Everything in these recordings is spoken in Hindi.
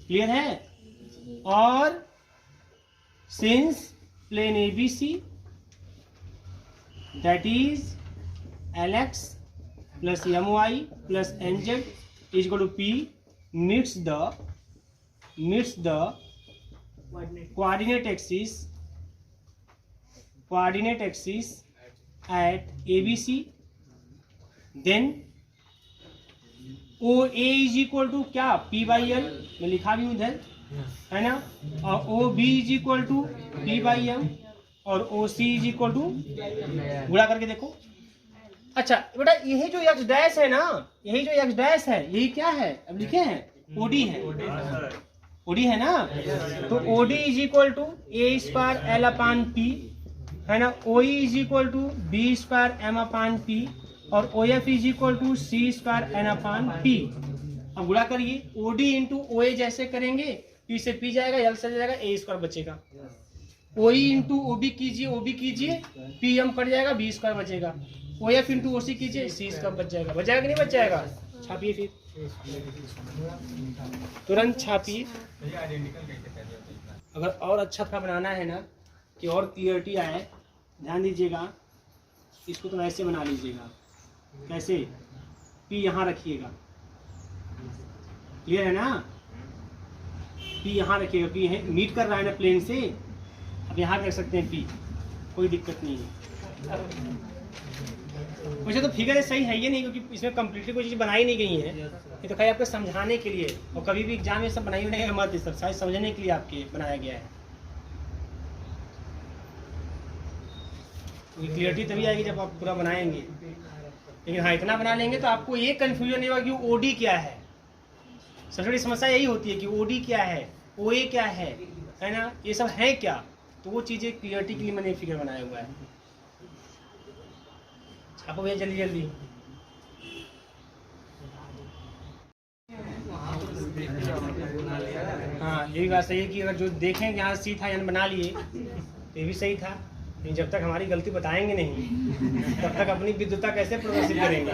क्लियर है? और since plane ABC that is LX plus MY plus NZ is equal to P meets the coordinate axis at ABC, then OA is equal to क्या P by L, मैं लिखा भी उधर है ना, और OB is equal to P by M और OC is equal to, गुणा करके देखो। अच्छा बेटा यही जो x डैश है ना, यही जो x डैश है यही क्या है, अब लिखे हैं OD है, OD है ना, तो OD is equal to A square L upon P है ना, OE is equal to B square M upon P और OF is equal to C square N upon P। अब गुणा करिए, OD इंटू OA जैसे करेंगे P से P जाएगा, L से जाएगा, A स्क्वायर बचेगा। OE इंटू OB कीजिए, OB कीजिए, PM कट जाएगा, B स्क्वायर बचेगा। OF इंटू OC कीजिए, C स्क्वायर बच जाएगा। बच जाएगा कि नहीं बच जाएगा? छापिए फिर, तुरंत छापिए। अगर और अच्छा था बनाना है ना कि और क्लियरिटी आए, ध्यान दीजिएगा, इसको तो ऐसे बना लीजिएगा। कैसे? P यहाँ रखिएगा, क्लियर है ना? P यहाँ रखिएगा, P मीट कर रहा है ना प्लेन से, अब यहाँ रख सकते हैं P, कोई दिक्कत नहीं है। वैसे तो फिगर सही है ये नहीं, क्योंकि इसमें कंप्लीटली कोई चीज़ बनाई नहीं गई है, ये तो खाली आपको समझाने के लिए, और कभी भी एग्जाम में सब बनाई हुई नहीं मत, सब साइज समझने के लिए आपके बनाया गया है। क्लियरिटी तभी आएगी जब आप पूरा बनाएंगे, लेकिन हाँ इतना बना लेंगे तो आपको ये कंफ्यूजन नहीं होगा कि OD क्या है। सबसे बड़ी समस्या यही होती है कि OD क्या है, OA क्या है ना, ये सब है क्या, तो वो चीज़ें क्लियरिटी के लिए मैंने फिगर बनाया हुआ है। आपको भैया जल्दी जल्दी, हाँ ये भी बात सही है कि अगर जो देखें कि यहाँ सी था यानी बना लिए तो ये भी सही था, लेकिन जब तक हमारी गलती बताएंगे नहीं तब तक अपनी विद्वता कैसे प्रदर्शित करेंगे।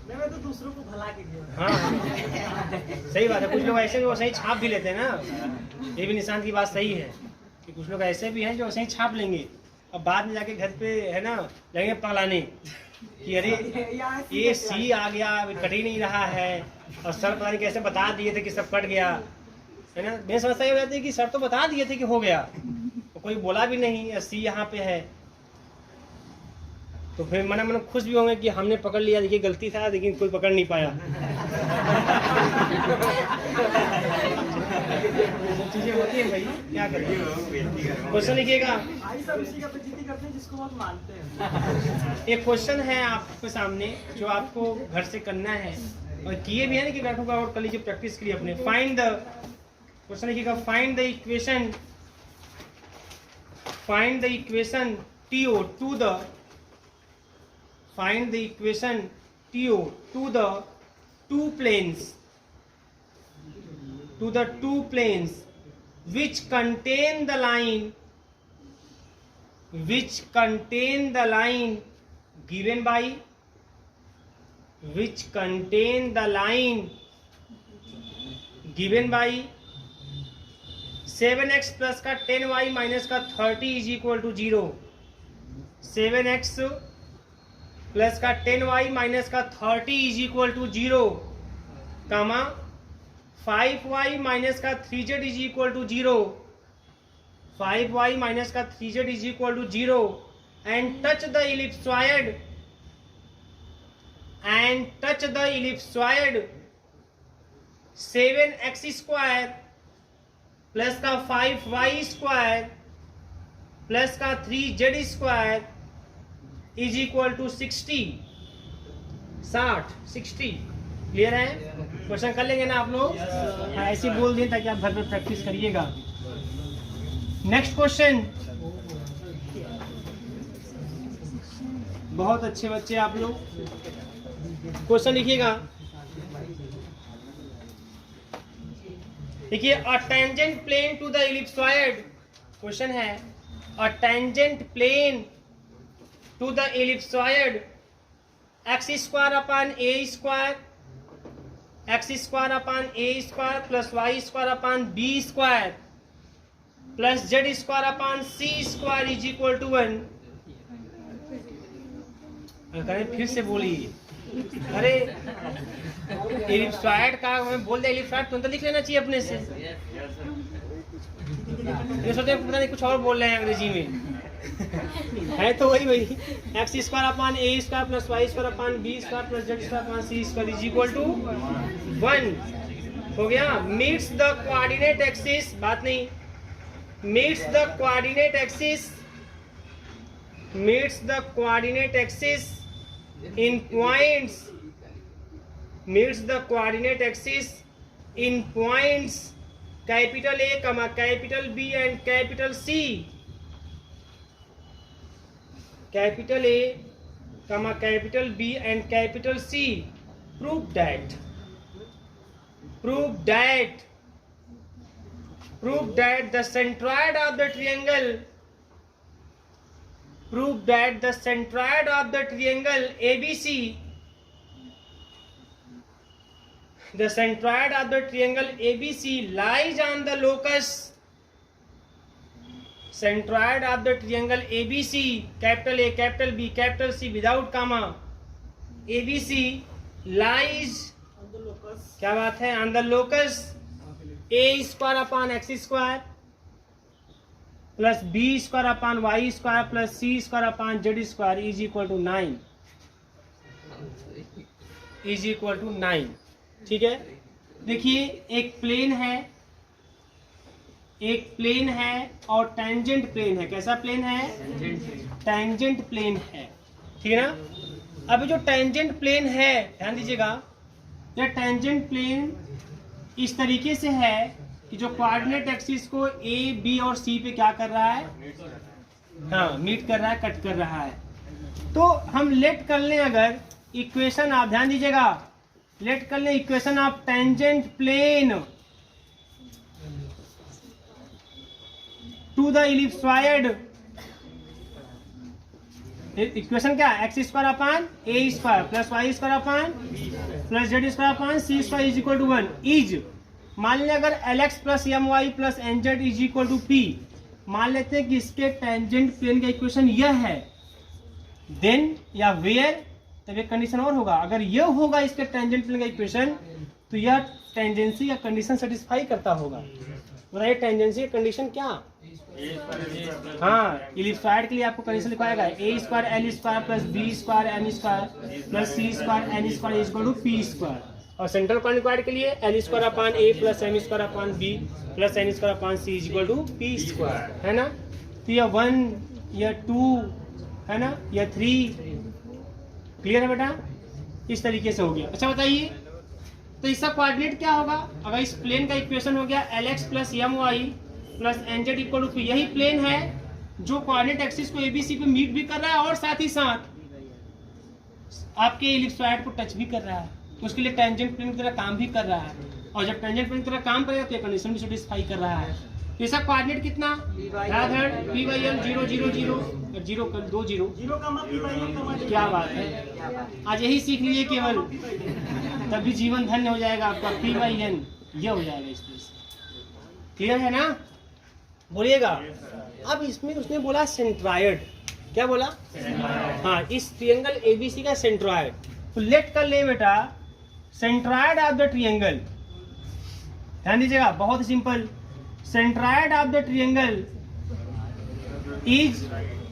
मैं तो दूसरों को भला के लिए। हाँ सही बात है, कुछ लोग ऐसे भी सही छाप भी लेते हैं ना, ये भी निशांत की बात सही है कि कुछ लोग ऐसे भी हैं जो सही छाप लेंगे, अब बाद में जाके घर पे है ना लगेंगे पगलाने कि अरे ये सी आ गया, कट ही नहीं रहा है, और सर पता नहीं कैसे बता दिए थे कि सब कट गया है ना। मेरी समस्या ये हो जाती है कि सर तो बता दिए थे कि हो गया, तो कोई बोला भी नहीं, सी यहाँ पे है, तो फिर मन मन खुश भी होंगे कि हमने पकड़ लिया, देखिए गलती था लेकिन कोई पकड़ नहीं पाया। चीजें होती है भाई, क्या करें। क्वेश्चन लिखिएगा, एक क्वेश्चन है आपके सामने जो आपको घर से करना है, और किए भी है ना कि बैठूंगा और कल लीजिए प्रैक्टिस करिए अपने। फाइंड द, क्वेश्चन लिखिएगा, find the equation TO to the, find the equation TO to the two planes which contain the line given by 7x plus का 10y माइनस का 30 is equal to 0। 7x plus का 10y माइनस का 30 is equal to 0, comma 5y minus का 3z is equal to 0, 5y minus का 3z is equal to 0, and touch the ellipsoid 7x square plus का 5y स्क्वायर प्लस का 3z square is equal to 60। Clear है? क्वेश्चन कर लेंगे ना आप लोग? ऐसे बोल दें ताकि आप घर पे प्रैक्टिस करिएगा। नेक्स्ट क्वेश्चन, बहुत अच्छे बच्चे आप लोग, क्वेश्चन लिखिएगा। देखिए, a tangent plane to the ellipsoid, question है a tangent plane to the ellipsoid x square upon a square X square upon A square plus Y square upon B square plus Z square upon C square is equal to 1। फिर से बोलिए, अरे एलिप्सॉइड का मैं बोल दे एलिप्सॉइड तुरंत लिख लेना चाहिए अपने से। ये सोचते पता नहीं कुछ और बोल रहे हैं अंग्रेजी में। है तो वही X square upon A square plus Y square upon B square plus Z square upon C square is equal to 1 हो गया। मीट्स द कोऑर्डिनेट एक्सिस, बात नहीं, meets the coordinate axis, meets the coordinate axis in points, meets the coordinate axis in points capital A, capital B and capital C. Capital A, capital B and capital C. Prove that the centroid of the triangle, prove that the centroid of the triangle ABC, the centroid of the triangle ABC lies on the locus, centroid of the triangle ABC, capital A, capital B, capital C without comma, ABC lies on the locus, क्या बात है, on the locus A square upon x square plus B square upon y square plus C square upon z square is equal to 9, is equal to 9। ठीक है, देखिए एक प्लेन है और टेंजेंट प्लेन है। कैसा प्लेन है? टेंजेंट प्लेन है। ठीक है ना। अब जो टेंजेंट प्लेन है, ध्यान दीजिएगा, यह टेंजेंट प्लेन इस तरीके से है कि जो कोऑर्डिनेट एक्सिस को ए बी और सी पे क्या कर रहा है, हाँ मीट कर रहा है, कट कर रहा है। तो हम लेट कर लें अगर इक्वेशन, आप ध्यान दीजिएगा, लेट कर लें equation of tangent plane to the ellipsoid. Equation क्या है? X square upon A square plus Y square upon plus Z square upon C square is equal to 1 is, मान लें अगर Lx plus m y plus n z is equal to p, मान लेते हैं कि इसके टेंजेंट प्लेन का इक्वेशन यह है, देन या वेयर, तब एक कंडीशन और होगा। अगर यह होगा इसके टेंजेंट प्लेन का इक्वेशन, तो यह टेंजेंसी का कंडीशन सेटिस्फाई करता होगा। बताइए टेंजेंसी का कंडीशन क्या? हाँ, इलिप्सॉइड के लिए आपको कंडीशन लिखवाएगा A square L square plus B square M square plus C square N square is equal to P square. और सेंट्रल कोऑर्डिनेट के लिए L square upon A plus M square upon B plus N square upon C is equal to P square, है ना। तो यह 1 या 2 है ना, या 3, क्लियर है बेटा? इस तरीके से हो गया। अच्छा बताइए, तो इसका कोऑर्डिनेट क्या होगा? अगर इस प्लेन का इक्वेशन हो गया Lx plus m y plus n z equal to p, यही प्लेन है जो कोऑर्डिनेट एक्सिस को एबीसी पे मीट भी कर रहा है और साथ ही साथ आपके इलिप्सॉइड को टच भी कर रहा है। उसके लिए टेंजेंट प्लेन की तरह काम भी कर रहा है, और जब टेंजेंट प्लेन की तरह काम करेगा तो ये कंडीशन भी सेटिस्फाई कर रहा है। इसका कोऑर्डिनेट कितना? पी बाई एल 0 0 0 0 2 0 क्या बात है, आज यही सीख लीजिए केवल, तभी जीवन धन्य हो जाएगा आपका। पी बाई एन ये हो जाएगा इस तरह से, क्लियर है ना? बोलिएगा। अब इसमें उसने बोला सेंट्रॉयड, क्या बोला? हाँ, इस ट्रायंगल एबीसी का सेंट्रॉयड। तो लेट कर ले बेटा, सेंट्रॉयड ऑफ द ट्रायंगल, ध्यान दीजिएगा, बहुत simple. Centroid of the triangle is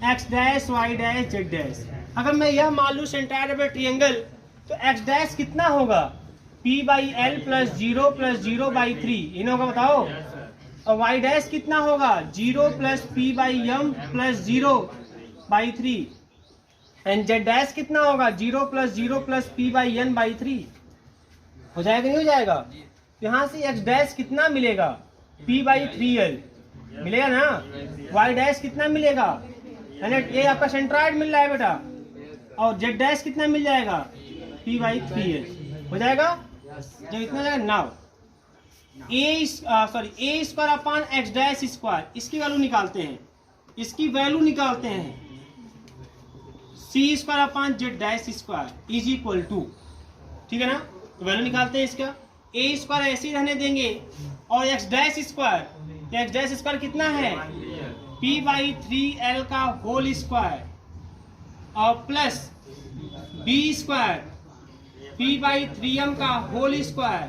x dash y dash z dash. अगर मैं यह मान लूं सेंट्रॉयड ऑफ द ट्रायंगल, तो एक्स डैश कितना होगा? P by l plus 0 by 3, इन होगा, बताओ। और वाई डैश कितना होगा? 0 plus p by m plus 0 by 3। And z dash कितना होगा? 0 plus p by n by 3। हो जाएगा नहीं हो जाएगा? यहाँ से एक्स डैश कितना मिलेगा? पी बाई 3l मिलेगा ना। वाई डैश कितना मिलेगा? ये आपका सेंट्रॉयड मिल रहा है बेटा। और जेड डैश कितना मिल जाएगा? पी बाई 3l हो जाएगा। जब इतना जाएगा, now A square upon X dash square, इसकी वैल्यू निकालते हैं, इसकी वैल्यू निकालते हैं। C square upon Z dash square is equal to, ठीक है ना, तो वैल्यू निकालते हैं इसका। ए स्क्वायर ऐसे ही रहने देंगे और x dash square, x dash square कितना है p/3l का होल स्क्वायर और प्लस b स्क्वायर p/3m का whole square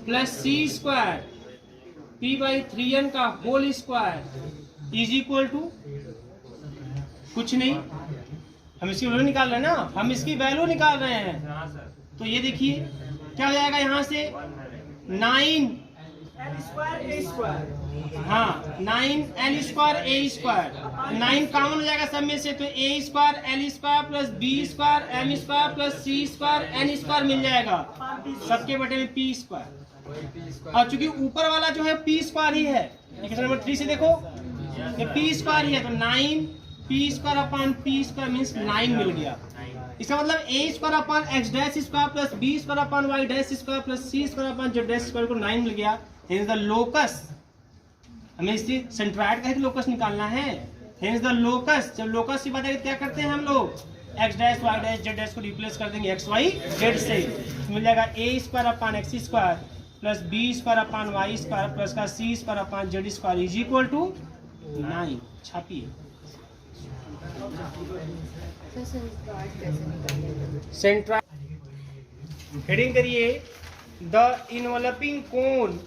plus c square p/3n का whole square is equal to कुछ नहीं, हम इसकी वैल्यू निकाल रहे हैं ना, हम इसकी वैल्यू निकाल रहे हैं। तो ये देखिए क्या हो जाएगा यहाँ से 9 हाँ 9l square a square, 9 common हो जाएगा सब में से, तो a square l square plus b square m square plus c square n square मिल जाएगा, सबके बटे में p स्क्वायर। और चूंकि ऊपर वाला जो है p स्क्वायर ही है, इक्वेशन नंबर 3 से देखो ये p स्क्वायर ही है, तो 9 p square upon p square means 9 मिल गया। इसका मतलब a square upon x dash square plus b square upon y dash square plus c square upon z dash square को 9 मिल गया। हेंस द लोकस, हमें इससे सेंट्रॉइड का ही लोकस निकालना है। हेंस द लोकस, जब लोकस की बात है क्या करते हैं हम लोग, x dash y dash z dash को रिप्लेस कर देंगे x y z से, तो मिल जाएगा a square upon x square plus b square upon y square plus का c square upon z square is equal to 9। छापिए सेंट्रॉइड, हेडिंग करिए द इनवलपिंग कोन,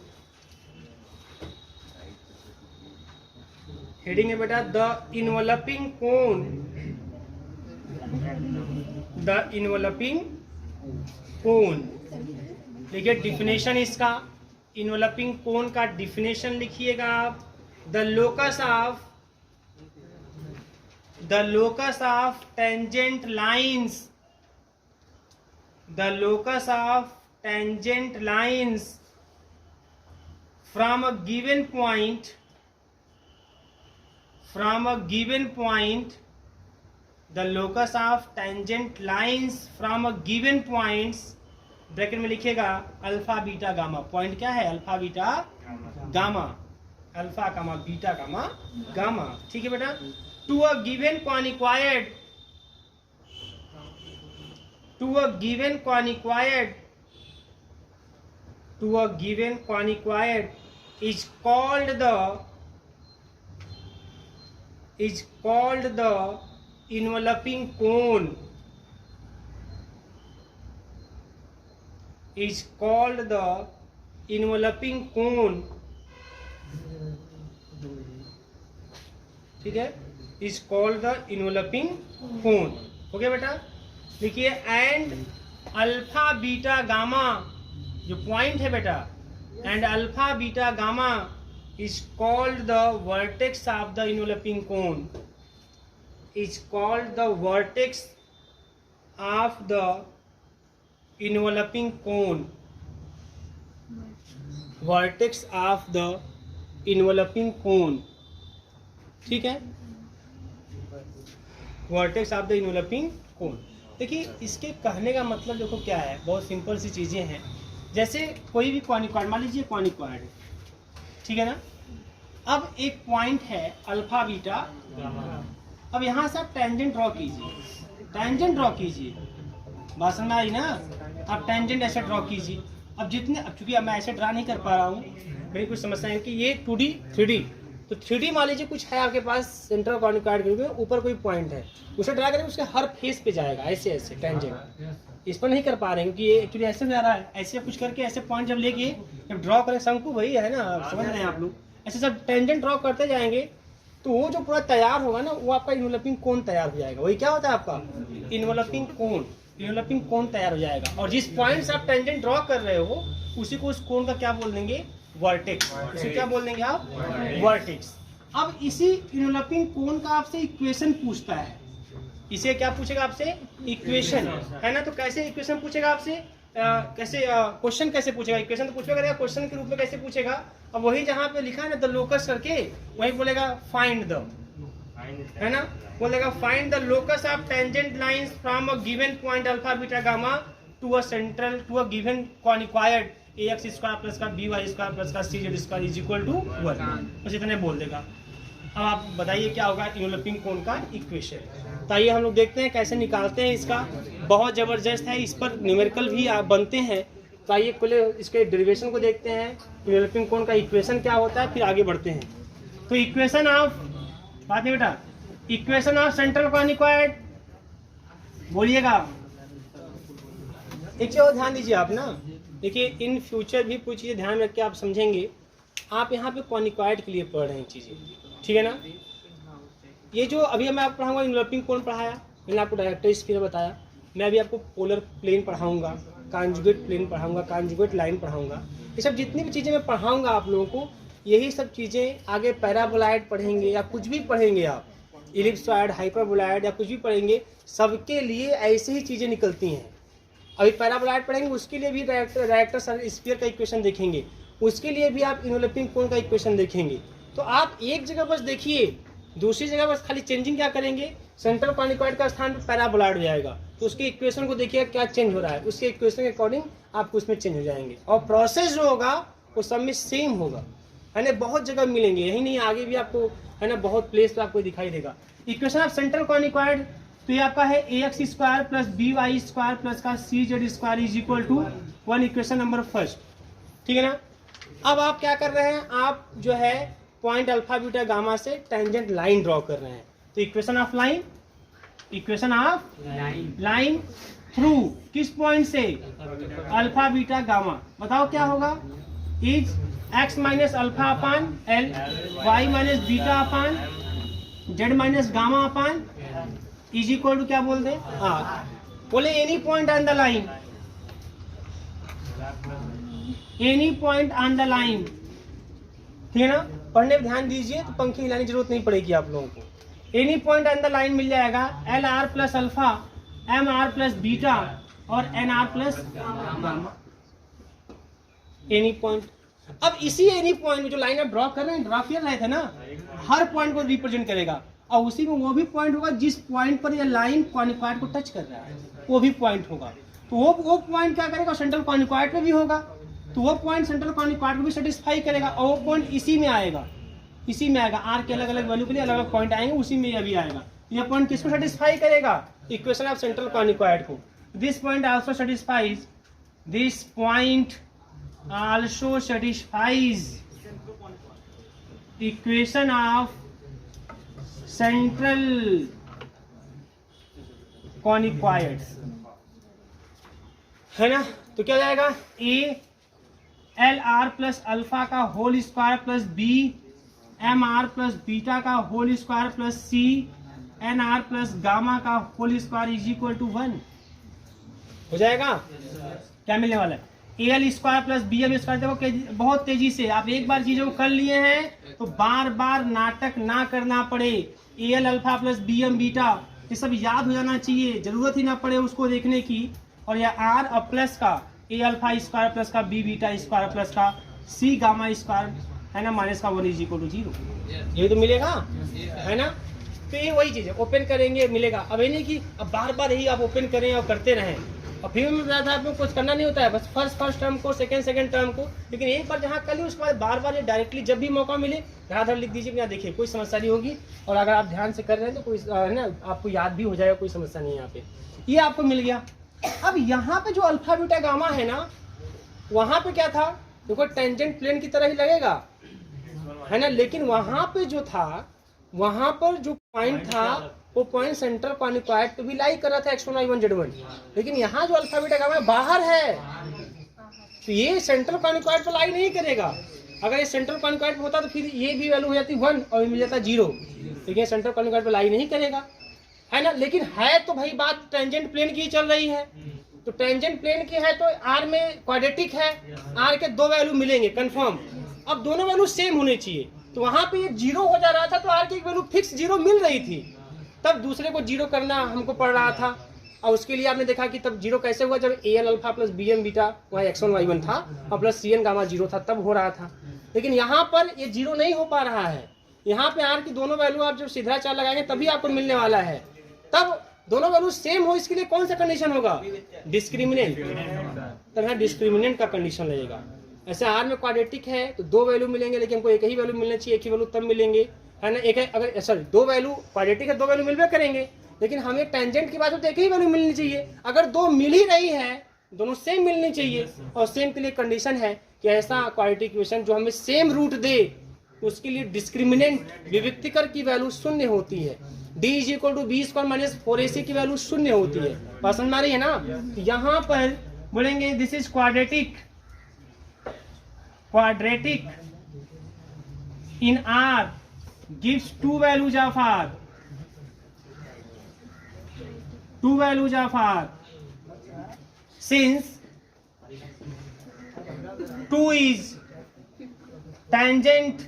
हेडिंग है बेटा the enveloping cone, the enveloping cone. देखिए डिफिनेशन इसका, इनवलपिंग कोन का डिफिनेशन लिखिएगा आप, the locus of tangent lines, the locus of tangent lines from a given point, the locus of tangent lines from a given points, bracket में लिखिएगा अल्फा बीटा गामा, पॉइंट क्या है alpha beta gamma, alpha gamma beta gamma gamma, ठीक है बेटा। To a given conicoid, to a given conicoid, to a given conicoid is called the enveloping cone, is called the enveloping cone, ठीक है, is called the enveloping cone. हो गया बेटा, देखिए एंड अल्फा बीटा गामा जो पॉइंट है बेटा, and alpha beta gamma is called the vertex of the enveloping cone, is called the vertex of the enveloping cone, vertex of the enveloping cone, ठीक है, vertex of the enveloping cone. देखिए इसके कहने का मतलब देखो क्या है, बहुत सिंपल सी चीज़ें हैं। जैसे कोई भी कॉनिकॉइड, मान लीजिए कॉनिकॉइड, ठीक है ना, अब एक पॉइंट है अल्फा बीटा, अब यहाँ से आप टेंजेंट ड्रॉ कीजिए, टेंजेंट ड्रॉ कीजिए, बात समझ में आई ना, आप टेंजेंट ऐसे ड्रॉ कीजिए। अब जितने, अब चूंकि अब मैं ऐसे ड्रा नहीं कर पा रहा हूँ, मेरी कुछ समस्या है कि ये 2D 3D, तो 3D मान लीजिए कुछ है आपके पास सेंटर कॉनिकॉइड के रूप में, ऊपर कोई पॉइंट है, उसे ड्रा करेंगे उसके हर फेस पे जाएगा ऐसे ऐसे टेंजेंट। इस पर नहीं कर पा रहे हैं क्योंकि ये एक्चुअली ऐसे जा रहा है, ऐसे कुछ करके ऐसे पॉइंट जब लेके जब ड्रॉ करें, शंकु वही है ना, समझ रहे हैं आप लोग, ऐसे सब टेंजेंट ड्रॉ करते जाएंगे तो वो जो पूरा तैयार होगा ना, वो आपका इनवलपिंग कोन तैयार हो जाएगा। वही क्या होता है आपका इनवलपिंग कोन, इनवलपिंग कोन तैयार हो जाएगा। और जिस पॉइंट से आप टेंजेंट ड्रॉ कर रहे हो उसी को उस कोन का क्या बोल देंगे, वर्टेक्स, उसे क्या बोल देंगे आप, वर्टेक्स। अब इसी इनवलपिंग कोन का आपसे इक्वेशन पूछता है, इसे क्या पूछेगा आपसे, इक्वेशन, है ना। तो कैसे इक्वेशन पूछेगा आपसे, कैसे क्वेश्चन कैसे पूछेगा, इक्वेशन तो पूछेगा, क्वेश्चन के रूप में कैसे पूछेगा। अब वही जहाँ पे लिखा है ना द लोकस करके, वही बोलेगा फाइंड द, है ना, बोलेगा find the locus of tangent lines from a given point alpha beta gamma to a central to a given conicoid ax square plus का by स्क्वायर प्लस का cz square is equal to 1, बस इतने बोल देगा। अब आप बताइए क्या होगा इनवलपिंग कोन का इक्वेशन। तो आइए हम लोग देखते हैं कैसे निकालते हैं इसका, बहुत ज़बरदस्त है, इस पर न्यूमेरिकल भी आप बनते हैं। तो आइए पहले इसके डेरिवेशन को देखते हैं, डेवलपिंग कोण का इक्वेशन क्या होता है, फिर आगे बढ़ते हैं। तो इक्वेशन ऑफ, बात है बेटा, इक्वेशन ऑफ सेंट्रल कॉनिकॉइड बोलिएगा। एक चीज और ध्यान दीजिए आप ना, देखिए इन फ्यूचर भी कुछ चीज़ें ध्यान रख के आप समझेंगे। आप यहाँ पे कॉनिकॉइड के लिए पढ़ रहे हैं चीज़ें, ठीक है ना। ये जो अभी मैं आपको पढ़ाऊंगा इन्वेलपिंग कोण पढ़ाया, मैंने आपको डायरेक्टर स्फीयर बताया, मैं अभी आपको पोलर प्लेन पढ़ाऊंगा, कॉन्जुगेट प्लेन पढ़ाऊंगा, कॉन्जुगेट लाइन पढ़ाऊंगा। ये सब जितनी भी चीज़ें मैं पढ़ाऊंगा आप लोगों को, यही सब चीज़ें आगे पैराबोलाइड पढ़ेंगे या कुछ भी पढ़ेंगे आप, इलिप्सॉइड, हाइपरबोलाइड या कुछ भी पढ़ेंगे, सबके लिए ऐसे ही चीज़ें निकलती हैं। अभी पैराबोलाइड पढ़ेंगे, उसके लिए भी डायरेक्टर स्फीयर का इक्वेशन देखेंगे, उसके लिए भी आप इन्वेलपिंग कोण का इक्वेशन देखेंगे। तो आप एक जगह बस देखिए, दूसरी जगह बस खाली चेंजिंग क्या करेंगे, सेंट्रल कॉनिकॉइड का स्थान पर पैराबोलाइड हो जाएगा, तो उसके इक्वेशन को देखिएगा क्या चेंज हो रहा है, उसके इक्वेशन के अकॉर्डिंग आपको उसमें चेंज हो जाएंगे। और प्रोसेस जो होगा वो सब में सेम होगा, है ना। बहुत जगह मिलेंगे, यही नहीं आगे भी आपको, है ना, बहुत प्लेस पे आपको दिखाई देगा। इक्वेशन ऑफ सेंट्रल कॉनिकॉइड तो ये आपका है ax square plus by square plus का cz square is equal to 1, equation number first, ठीक है ना। अब आप क्या कर रहे हैं, आप जो है पॉइंट अल्फा बीटा गामा से टेंजेंट लाइन ड्रॉ कर रहे हैं। तो equation of line, equation of line through किस पॉइंट से, अल्फा बीटा गामा। बताओ क्या होगा, is x minus alpha upon l, y minus beta upon z minus gamma upon is equal to क्या बोलते हैं, हाँ बोले any point on the line, any point on the line, ठीक है ना। पढ़ने में ध्यान दीजिए, तो पंखे हिलाने की जरूरत नहीं पड़ेगी आप लोगों को। Any point on the line मिल जाएगा, L R plus alpha, M R plus beta और N R plus gamma, any point. अब इसी एनी पॉइंट में जो लाइन आप ड्रॉ कर रहे हैं, ड्रॉ कर रहे थे ना, हर पॉइंट को रिप्रेजेंट करेगा, और उसी में वो भी पॉइंट होगा जिस पॉइंट पर ये लाइन कॉनिकॉइड को टच कर रहा है, वो भी पॉइंट होगा। तो वो पॉइंट क्या करेगा, सेंट्रल कॉनिकॉइड पे भी होगा, तो वो पॉइंट सेंट्रल कॉनिकॉइड को भी सेटिस्फाई करेगा, और वो पॉइंट इसी में आएगा, इसी में आएगा। आर के अलग अलग वैल्यू के लिए अलग अलग पॉइंट आएंगे, उसी में ये भी आएगा। ये पॉइंट किसको सेटिस्फाई करेगा, इक्वेशन ऑफ सेंट्रल कॉनिकॉइड को। This point also satisfies, this point also satisfies equation of central conicoid, है ना। तो क्या हो जाएगा, A L R plus alpha का whole square plus B M R plus beta का whole square plus C N R plus gamma का whole square is equal to 1 हो जाएगा। क्या मिलने वाला है, A L square plus B M square. देखो बहुत तेजी से आप एक बार चीजों को कर लिए हैं तो बार बार नाटक ना करना पड़े। A l alpha plus B m beta ये सब याद हो जाना चाहिए, जरूरत ही ना पड़े उसको देखने की। और यह आर और प्लस का ए अल्फा स्क्वायर प्लस का बी बीटा स्क्वायर प्लस का सी गामा स्क्वायर, है ना, माइनस का 1 इज इक्वल टू 0, ये तो मिलेगा, है ना। तो ये वही चीज है, ओपन करेंगे मिलेगा। अब ये नहीं कि अब बार बार यही आप ओपन करें और करते रहें, और फिर मैं बताया था आपको कुछ करना नहीं होता है, बस फर्स्ट टर्म को, सेकंड टर्म को। लेकिन एक बार जहाँ कर ली उसके बाद बार बार ये डायरेक्टली जब भी मौका मिले धड़ाधड़ लिख दीजिए, यहाँ देखिए कोई समस्या नहीं होगी। और अगर आप ध्यान से कर रहे हैं तो कोई, है ना, आपको याद भी हो जाएगा, कोई समस्या नहीं है। यहाँ पे ये आपको मिल गया। अब यहाँ पे जो अल्फा बीटा गामा है ना, वहां पे क्या था, देखो टेंजेंट प्लेन की तरह ही लगेगा, है ना। लेकिन वहां पे जो था, वहां पर जो पॉइंट था वो पॉइंट सेंट्रल कॉनिकॉइड पे भी लाई कर रहा था x1 y1 z1। लेकिन यहाँ जो अल्फा बीटा गामा बाहर है, तो ये सेंट्रल कॉनिकॉइड पे लाई नहीं करेगा। अगर ये सेंट्रल कॉनिकॉइड पे होता तो फिर ये भी वैल्यू हो जाती 1 और मिल जाता 0। लेकिन सेंट्रल कॉनिकॉइड पे लाई नहीं करेगा, है ना। लेकिन है तो भाई बात टेंजेंट प्लेन की चल रही है, तो टेंजेंट प्लेन की है तो आर में क्वाड्रेटिक है, आर के 2 वैल्यू मिलेंगे कंफर्म। अब दोनों वैल्यू सेम होने चाहिए, तो वहां पे ये 0 हो जा रहा था, तो आर की एक वैल्यू फिक्स 0 मिल रही थी, तब दूसरे को 0 करना हमको पड़ रहा था। और उसके लिए आपने देखा कि तब 0 कैसे हुआ, जब a l alpha plus B m beta वहाँ x1 y1 था और प्लस सी एन गामा 0 था, तब हो रहा था। लेकिन यहाँ पर ये 0 नहीं हो पा रहा है। यहाँ पे आर की दोनों वैल्यू आप जब सीधा चार लगाएंगे तभी आपको मिलने वाला है, तब दोनों वैल्यू सेम हो। इसके लिए कौन सा कंडीशन होगा, डिस्क्रिमिनेंट, तब यहाँ डिस्क्रिमिनेंट का कंडीशन लगेगा। ऐसे आर में क्वाड्रेटिक है तो 2 वैल्यू मिलेंगे, लेकिन हमको एक ही वैल्यू मिलना चाहिए, एक ही वैल्यू तब मिलेंगे, है ना। एक है, अगर सॉरी 2 वैल्यू क्वाड्रेटिक है 2 वैल्यू मिलवे करेंगे, लेकिन हमें टेंजेंट की बात हो तो एक ही वैल्यू मिलनी चाहिए। अगर 2 मिल ही रही है दोनों सेम मिलनी चाहिए, और सेम के लिए कंडीशन है कि ऐसा क्वाड्रेटिक इक्वेशन जो हमें सेम रूट दे, तो उसके लिए डिस्क्रिमिनेंट विविक्तिकर की वैल्यू शून्य होती है। d is equal to b square minus 4ac की वैल्यू शून्य होती है। बात समझ में आ रही है ना? तो यहाँ पर बोलेंगे this is quadratic in R gives two values of R, since 2 is tangent,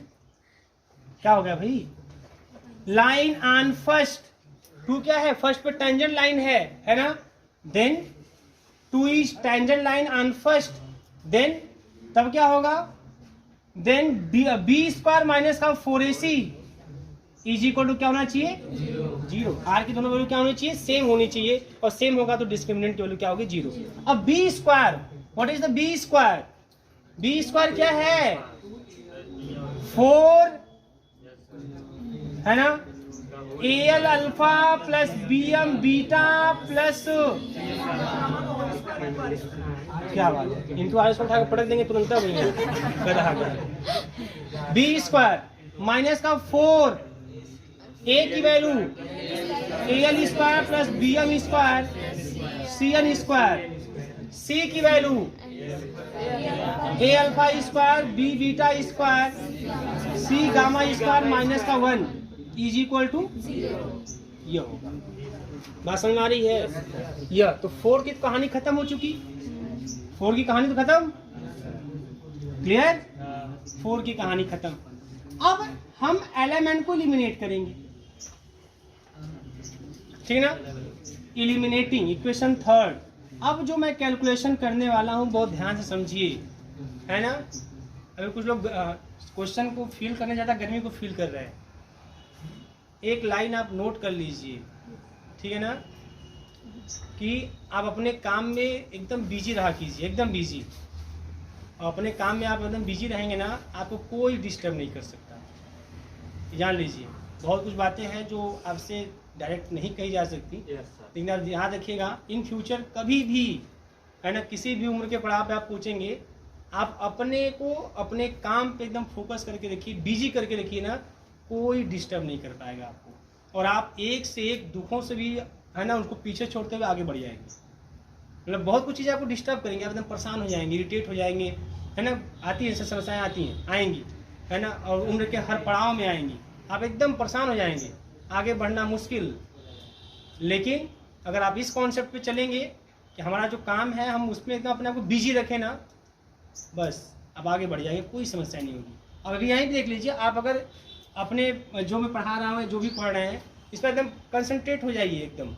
क्या हो गया भाई, लाइन ऑन फर्स्ट, 2 क्या है, फर्स्ट पे टेंजेंट लाइन है ना, then 2 is tangent line on first, then तब क्या होगा, देन बी स्क्वायर माइनस का 4ac इज इक्वल टू क्या होना चाहिए, 0। आर की दोनों वैल्यू क्या होनी चाहिए, सेम होनी चाहिए, और सेम होगा तो डिस्क्रिमिनेंट की वैल्यू क्या होगी, 0। अब b square, what is the b square, b square क्या है, 4 है ना, AL alpha plus BM beta plus, क्या बात है, इनको आज उठा के पटक देंगे तुरंत गधा का। बी स्क्वायर माइनस का 4 ए की value AL square plus BM square CN square, C की value A alpha square B beta square C gamma square minus का 1 इज इक्वल टू ये होगा। बात समझ आ रही है? यह तो 4 की कहानी खत्म हो चुकी, 4 की कहानी तो खत्म, क्लियर, 4 की कहानी खत्म। अब हम एलिमेंट को एलिमिनेट करेंगे, ठीक है ना, एलिमिनेटिंग इक्वेशन थर्ड। अब जो मैं कैलकुलेशन करने वाला हूं बहुत ध्यान से समझिए, है ना। अभी कुछ लोग क्वेश्चन को फील करने ज्यादा गर्मी को फील कर रहे हैं। एक लाइन आप नोट कर लीजिए, ठीक है ना, कि आप अपने काम में एकदम बिजी रहा कीजिए, एकदम बिजी। अपने काम में आप एकदम बिजी रहेंगे ना, आपको कोई डिस्टर्ब नहीं कर सकता, जान लीजिए। बहुत कुछ बातें हैं जो आपसे डायरेक्ट नहीं कही जा सकती, लेकिन आप ध्यान रखिएगा, इन फ्यूचर कभी भी, है ना, किसी भी उम्र के पड़ाव पे आप पूछेंगे, आप अपने को अपने काम पे एकदम फोकस करके रखिए, बिजी करके रखिए ना, कोई डिस्टर्ब नहीं कर पाएगा आपको, और आप एक से एक दुखों से भी, है ना, उनको पीछे छोड़ते हुए आगे बढ़ जाएंगे। मतलब बहुत कुछ चीज़ें आपको डिस्टर्ब करेंगे, आप एकदम परेशान हो जाएंगे, इरिटेट हो जाएंगे, है ना, आती है समस्याएं, आती हैं, आएंगी, है ना, और उम्र के हर पड़ाव में आएंगी, आप एकदम परेशान हो जाएंगे, आगे बढ़ना मुश्किल। लेकिन अगर आप इस कॉन्सेप्ट पे चलेंगे कि हमारा जो काम है हम उसमें एकदम अपने आप को बिजी रखें ना, बस अब आगे बढ़ जाएंगे, कोई समस्या नहीं होगी। अब अभी यहीं देख लीजिए, आप अगर अपने जो मैं पढ़ा रहा हूँ, जो भी पढ़ रहे हैं, इस पर एकदम कंसंट्रेट हो जाइए, एकदम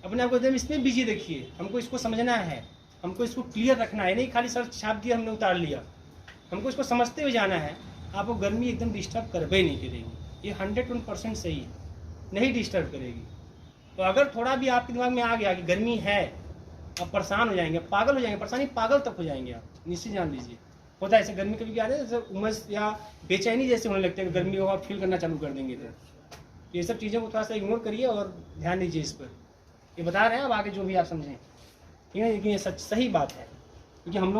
अपने आप को एकदम इसमें बिजी रखिए। हमको इसको समझना है, हमको इसको क्लियर रखना है, नहीं खाली सर छाप दिया हमने उतार लिया, हमको इसको समझते हुए जाना है। आपको गर्मी एकदम डिस्टर्ब करवे नहीं करेगी, ये 101% सही है, नहीं डिस्टर्ब करेगी। तो अगर थोड़ा भी आपके दिमाग में आ गया कि गर्मी है, आप परेशान हो जाएंगे, पागल हो जाएंगे, परेशानी पागल तक हो जाएंगे आप, निश्चित जान लीजिए। होता है ऐसे, गर्मी कभी क्या है, जैसे उमस या बेचैनी जैसे होने लगते हैं, गर्मी को आप फील करना चालू कर देंगे। तो ये सब चीज़ों को थोड़ा सा इग्नोर करिए और ध्यान दीजिए इस पर, ये बता रहे हैं, अब आगे जो भी आप समझें, ठीक है। लेकिन ये सच सही बात है, क्योंकि हम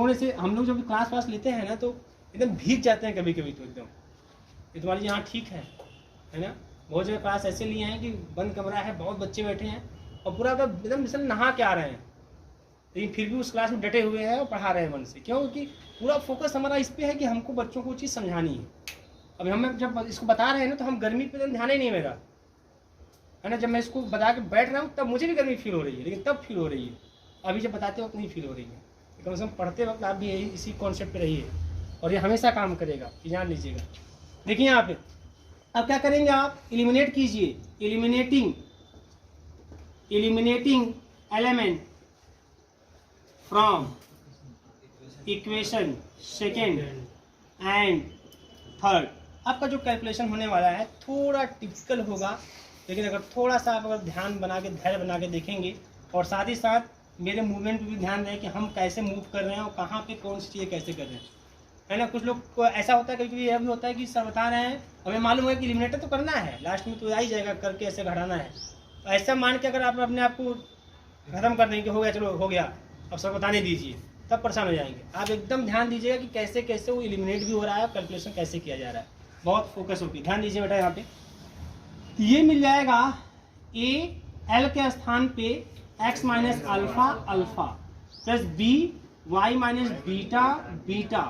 लोग जब क्लास वास लेते हैं ना, तो एकदम भीग जाते हैं कभी कभी, तो एकदम ये तुम्हारी यहाँ ठीक है ना। बहुत जगह क्लास ऐसे लिए हैं कि बंद कमरा है, बहुत बच्चे बैठे हैं, और पूरा एकदम जैसे नहा के आ रहे हैं, लेकिन फिर भी उस क्लास में डटे हुए हैं और पढ़ा रहे हैं मन से। क्यों? क्योंकि पूरा फोकस हमारा इस पे है कि हमको बच्चों को चीज़ समझानी है। अभी हम जब इसको बता रहे हैं ना, तो हम गर्मी पे ध्यान ही नहीं है मेरा, है ना। जब मैं इसको बता के बैठ रहा हूँ तब मुझे भी गर्मी फील हो रही है, लेकिन तब फील हो रही है, अभी जब बताते वक्त नहीं फील हो रही है। कम से कम पढ़ते वक्त आप भी इसी कॉन्सेप्ट पे रहिए, और ये हमेशा काम करेगा, ये जान लीजिएगा। देखिए यहाँ पे अब क्या करेंगे, आप एलिमिनेट कीजिए, eliminating element from equation second and third. आपका जो कैलकुलेशन होने वाला है थोड़ा टिपिकल होगा, लेकिन अगर थोड़ा सा आप अगर ध्यान बना के, धैर्य बना के देखेंगे, और साथ ही साथ मेरे मूवमेंट पे भी ध्यान दें कि हम कैसे मूव कर रहे हैं और कहाँ पे कौन सी चीज़ें कैसे कर रहे हैं, है ना। कुछ लोग को ऐसा होता है, कभी यह भी होता है कि सर बता रहे हैं, हमें मालूम है कि एलिमिनेटर तो करना है, लास्ट में तो आ ही जाएगा, करके ऐसे घटाना है। तो ऐसा मान के अगर आप अपने आप को खत्म कर देंगे, हो गया चलो हो गया, अब सब बताने दीजिए, तब परेशान हो जाएंगे। आप एकदम ध्यान दीजिएगा कि कैसे कैसे वो एलिमिनेट भी हो रहा है, कैलकुलेशन कैसे किया जा रहा है, बहुत फोकस होकर ध्यान दीजिए बेटा। यहाँ पे ये मिल जाएगा ए एल के स्थान पे X minus alpha alpha plus B Y minus beta beta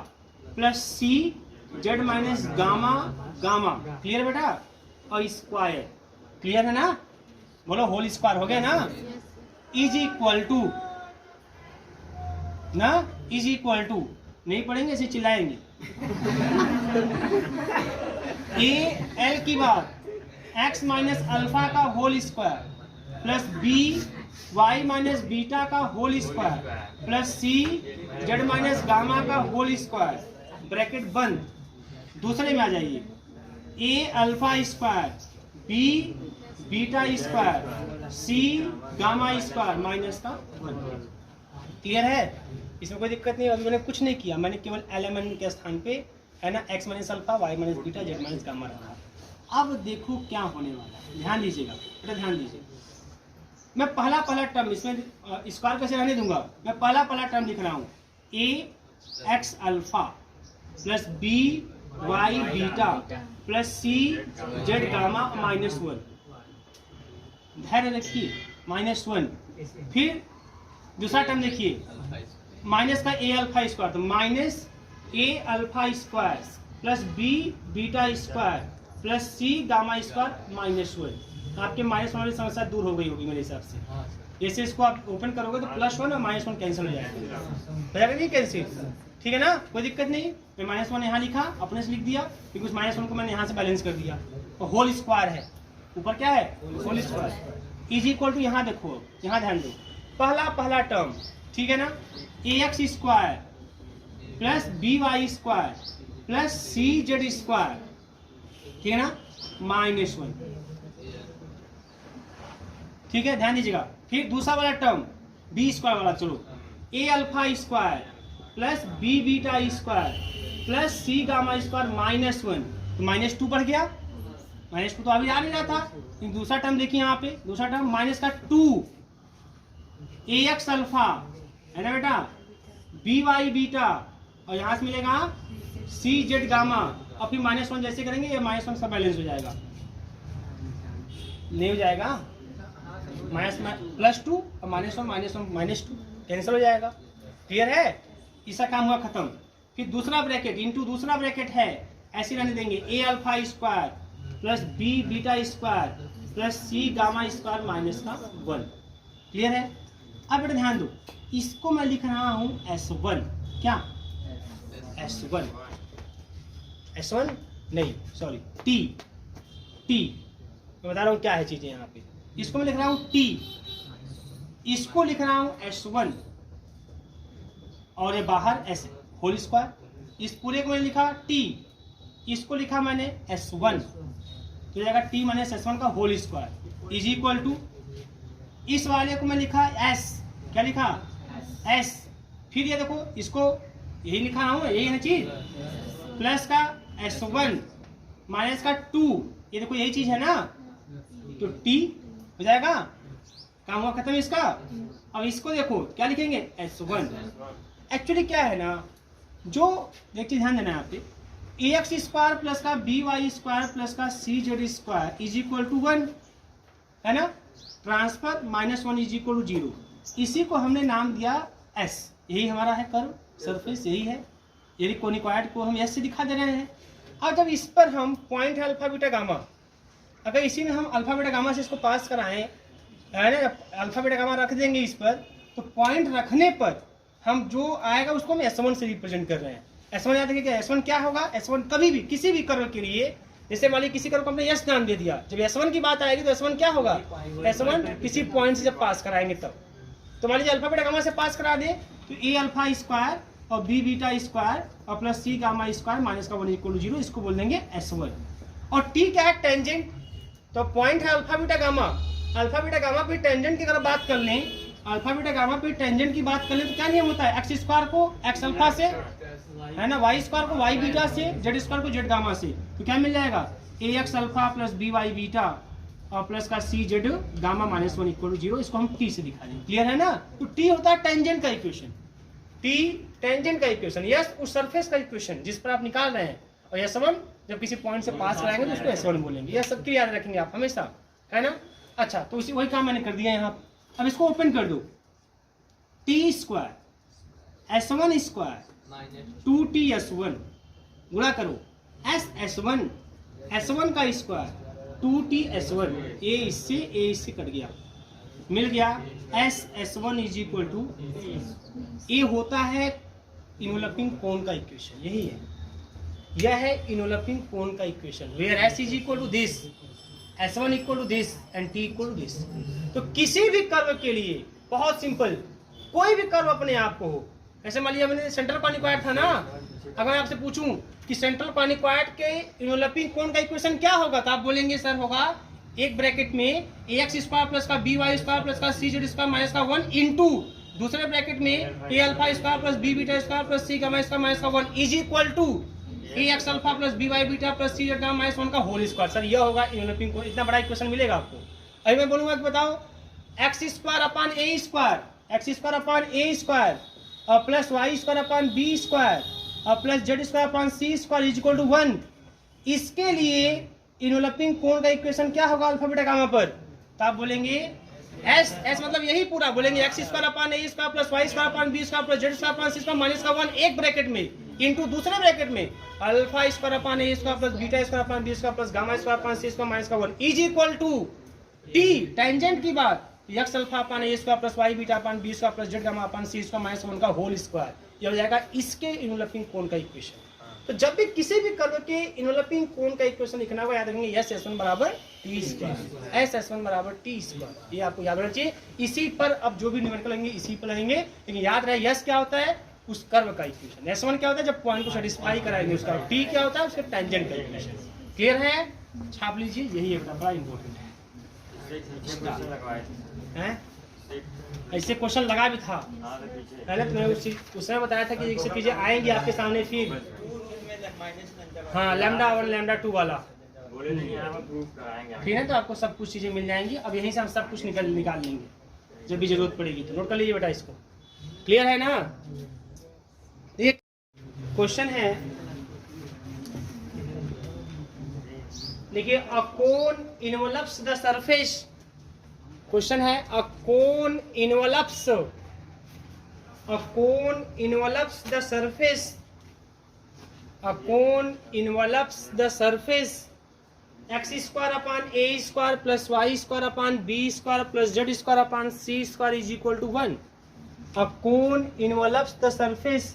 plus C Z minus gamma gamma. Clear बेटा? और स्क्वायर, क्लियर है ना? बोलो होल स्क्वायर हो गया ना? इज इक्वल टू ना, इज इक्वल टू नहीं पढ़ेंगे ऐसे चिल्लाएंगे। ए एल की बात एक्स माइनस अल्फा का whole square plus B Y minus beta का whole square plus C Z minus gamma का होल स्क्वायर ब्रैकेट बंद। दूसरे में आ जाइए, A alpha square B beta square C gamma square minus का 1। क्लियर है? इसमें कोई दिक्कत नहीं। अभी मैंने कुछ नहीं किया, मैंने केवल एलिमेंट के स्थान पे है ना x minus alpha y minus beta z minus gamma रखा। अब देखो क्या होने वाला है, ध्यान दीजिएगा बेटा, ध्यान दीजिए। मैं पहला टर्म इसमें स्क्वायर कैसे रहने दूंगा, मैं पहला टर्म लिख रहा हूँ A X alpha plus B Y beta plus C Z gamma -1। धैर्य रखिए, -1। फिर दूसरा टर्म देखिए, माइनस का ए अल्फा स्क्वायर, तो minus A alpha square plus B beta square plus C gamma square -1। आपके -1 वाली समस्या दूर हो गई होगी मेरे हिसाब से। जैसे इसको आप ओपन करोगे तो +1 और -1 कैंसिल हो जाएगा, हो जाएगा नहीं कैंसिल? ठीक है ना, कोई दिक्कत नहीं। मैं -1 यहाँ लिखा, अपने से लिख दिया क्योंकि उस -1 को मैंने यहाँ से बैलेंस कर दिया। तो होल स्क्वायर है, ऊपर क्या है whole square is equal to, यहाँ देखो, यहाँ ध्यान दो, पहला टर्म ठीक है ना, A X square plus B Y square plus C Z square, ठीक है ना, -1। ठीक है, ध्यान दीजिएगा। फिर दूसरा वाला टर्म बी स्क्वायर वाला, चलो A alpha square plus B beta square plus C gamma square -1, तो -2 बढ़ गया। -2 तो अभी आ नहीं रहा था। दूसरा टर्म देखिए यहाँ पे, दूसरा टर्म माइनस का 2 ए एक्स अल्फा है ना बेटा, बी वाई बीटा और यहाँ से मिलेगा सी जेड गामा, और फिर -1 जैसे करेंगे ये -1 सब बैलेंस हो जाएगा, नहीं हो जाएगा, +2 और -1 -2 कैंसिल हो जाएगा। क्लियर है? इसका काम हुआ खत्म। फिर दूसरा ब्रैकेट इनटू दूसरा ब्रैकेट है, ऐसे रहने देंगे, A alpha square plus B beta square plus C gamma square -1। Clear है? अब बेटा ध्यान दो, इसको मैं लिख रहा हूं S1। क्या S1? S1 नहीं, सॉरी, T मैं बता रहा हूं क्या है चीजें यहाँ पे। इसको मैं लिख रहा हूं T, इसको लिख रहा हूं S1 और ये बाहर S होल स्क्वायर। इस पूरे को मैंने लिखा T, इसको लिखा मैंने S1, तो हो जाएगा T माइनस S1 का whole square is equal to, इस वाले को मैं लिखा S, क्या लिखा S। फिर ये देखो, इसको यही लिखा हूँ, यही है चीज, प्लस का S1 माइनस का 2, ये देखो यही चीज है ना, तो T हो जाएगा, काम हुआ खत्म इसका। अब इसको देखो क्या लिखेंगे S1। एक्चुअली क्या है ना, जो देखिए ध्यान देना यहाँ पे, ए एक्स स्क्वायर प्लस का बी वाई स्क्वायर प्लस का C Z square is equal to 1 है ना, ट्रांसफर -1 इज इक्वल टू 0। इसी को हमने नाम दिया S, यही हमारा है कर्व सरफेस, यही है, यदि कोनिकॉइड को हम S से दिखा दे रहे हैं। और जब इस पर हम पॉइंट है अल्फा बीटा गामा, अगर इसी में हम अल्फा बीटा गामा से इसको पास कराएं है ना, अल्फा बीटा गामा रख देंगे इस पर, तो पॉइंट रखने पर हम जो आएगा उसको हम S1 से रिप्रेजेंट कर रहे हैं। S1 याद रखिए, S1 क्या होगा, S1 कभी भी किसी भी कर्व के लिए, जैसे मान लीजिए किसी कर्व को हमने S नाम दे दिया, जब S1 की बात आएगी तो S1 क्या होगा, S1 किसी पॉइंट से जब पास कराएंगे तब, तो मान लीजिए अल्फा बीटा गामा से पास करा दे, तो ए अल्फा स्क्वायर और बी बीटा स्क्वायर और plus C gamma square -1 equal to 0, इसको बोल देंगे S1। और T क्या है, टेंजेंट, तो पॉइंट है alpha beta gamma, alpha beta gamma पे टेंजेंट की अगर बात कर लें, अल्फा बीटा गामा पे टेंजेंट की बात कर लें तो क्या नियम होता है, एक्स स्क्वायर को एक्स अल्फा से है ना, वाई स्क्वायर को वाई बीटा से, जेड स्क्वायर को जेड गामा से, तो क्या मिल जाएगा, A X alpha plus B Y beta और प्लस का C Z gamma minus 1 equal to 0, इसको हम टी से दिखा देंगे। क्लियर है ना? तो टी होता है टेंजेंट का इक्वेशन, टी टेंजेंट का इक्वेशन, यस उस सरफेस का इक्वेशन जिस पर आप निकाल रहे हैं। और यह S1 जब किसी पॉइंट से पास कराएंगे तो उसको S1 बोलेंगे। यह सबकी याद रखेंगे आप हमेशा, है ना? अच्छा, तो इसी वही काम मैंने कर दिया यहाँ। अब इसको ओपन कर दो, T square S1 square 2t S1 गुणा करो S1 का स्क्वायर 2t S1, ए इससे कट गया, मिल गया S1 इज इक्वल टू, ये होता है इनवलपिंग कोण का इक्वेशन, यही है, यह है इनवलपिंग कोण का equation, where S is equal to this, S1 equal to this and T equal to this. तो किसी भी कर्व के लिए बहुत सिंपल, कोई भी कर्व अपने आप को हो, ऐसे मान लिया मैंने सेंट्रल कॉनिक्वाड था ना, अगर मैं आपसे पूछूं कि सेंट्रल कॉनिक्वाड के इनवलपिंग कोण का इक्वेशन क्या होगा, तो आप बोलेंगे सर होगा एक ब्रैकेट में ax स्क्वायर प्लस का by स्क्वायर प्लस का cz स्क्वायर माइनस का 1 इंटू दूसरे ब्रैकेट में a alpha square plus b beta square plus c gamma square minus का 1 is equal to ax alpha plus by beta plus c gamma minus 1 का होल स्क्वायर। सर यह होगा इनवलपिंग कोण, इतना बड़ा इक्वेशन मिलेगा आपको। अभी मैं बोलूंगा कि बताओ x square upon a square और plus y square upon b square और plus z square upon c square is equal to 1, इसके लिए इनवलपिंग कोण का इक्वेशन क्या होगा अल्फा बीटा गामा पर, तो आप बोलेंगे s मतलब यही पूरा बोलेंगे x square upon a square plus y square upon b square plus z square upon c square minus का 1 एक ब्रैकेट में इंटू दूसरे ब्रैकेट में alpha square upon a square plus beta square upon b square plus gamma square upon c square minus का 1 is equal to t tangent की बात x alpha upon a square plus y beta upon b square plus z gamma upon c square minus 1 का होल स्क्वायर, यह हो जाएगा इसके इनवलपिंग कोण का इक्वेशन। तो जब भी किसी भी कर्व के इनवलपिंग कोण का इक्वेशन लिखना होगा याद रखेंगे S1 बराबर टी स्क्वायर, S1 बराबर टी स्क्वायर, ये आपको याद रखना चाहिए। इसी पर अब जो भी न्यूमेरिकल लेंगे इसी पर लेंगे, लेकिन याद रहे यस क्या होता है उस कर्व का इक्वेशन, S1 क्या होता है जब पॉइंट को सेटिस्फाई कराएंगे उसका, T क्या होता है उसके टेंजेंट का इक्वेशन। क्लियर है? छाप लीजिए, यही एक बड़ा इंपॉर्टेंट है। ऐसे क्वेश्चन लगा भी था पहले, तो मैं उसने बताया था कि ये सब चीजें आएंगी आपके सामने फिर, हाँ लैम्डा 1 लैम्डा 2 वाला, ठीक है? तो आपको सब कुछ चीजें मिल जाएंगी। अब यहीं से हम सब कुछ निकाल लेंगे जब भी जरूरत पड़ेगी, तो नोट कर लीजिए बेटा इसको। क्लियर है ना? एक क्वेश्चन है, देखिए a cone envelops the surface, question है a cone envelops the surface, a cone envelops the surface x square upon a square plus y square upon b square plus z square upon c square is equal to 1. A cone envelops the surface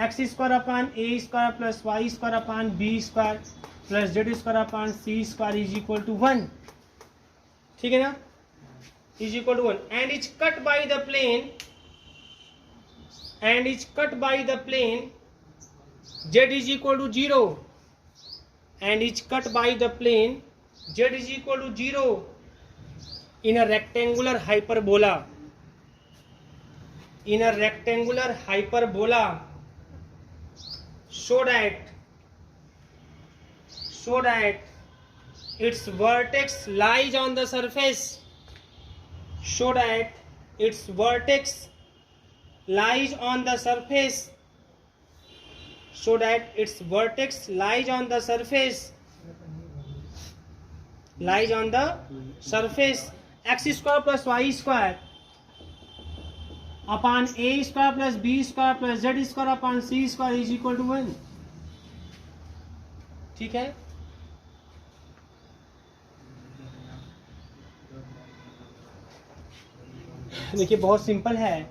x square upon a square plus y square upon b square plus z square upon c square is equal to 1. ठीक है ना? is equal to 1 and is cut by the plane z is equal to 0 and is cut by the plane z is equal to 0 in a rectangular hyperbola, so that its vertex lies on the surface, so that its vertex lies on the surface, so that its vertex lies on the surface x square plus y square upon a square plus b square plus z square upon c square is equal to 1. ठीक है? देखिए बहुत सिंपल है,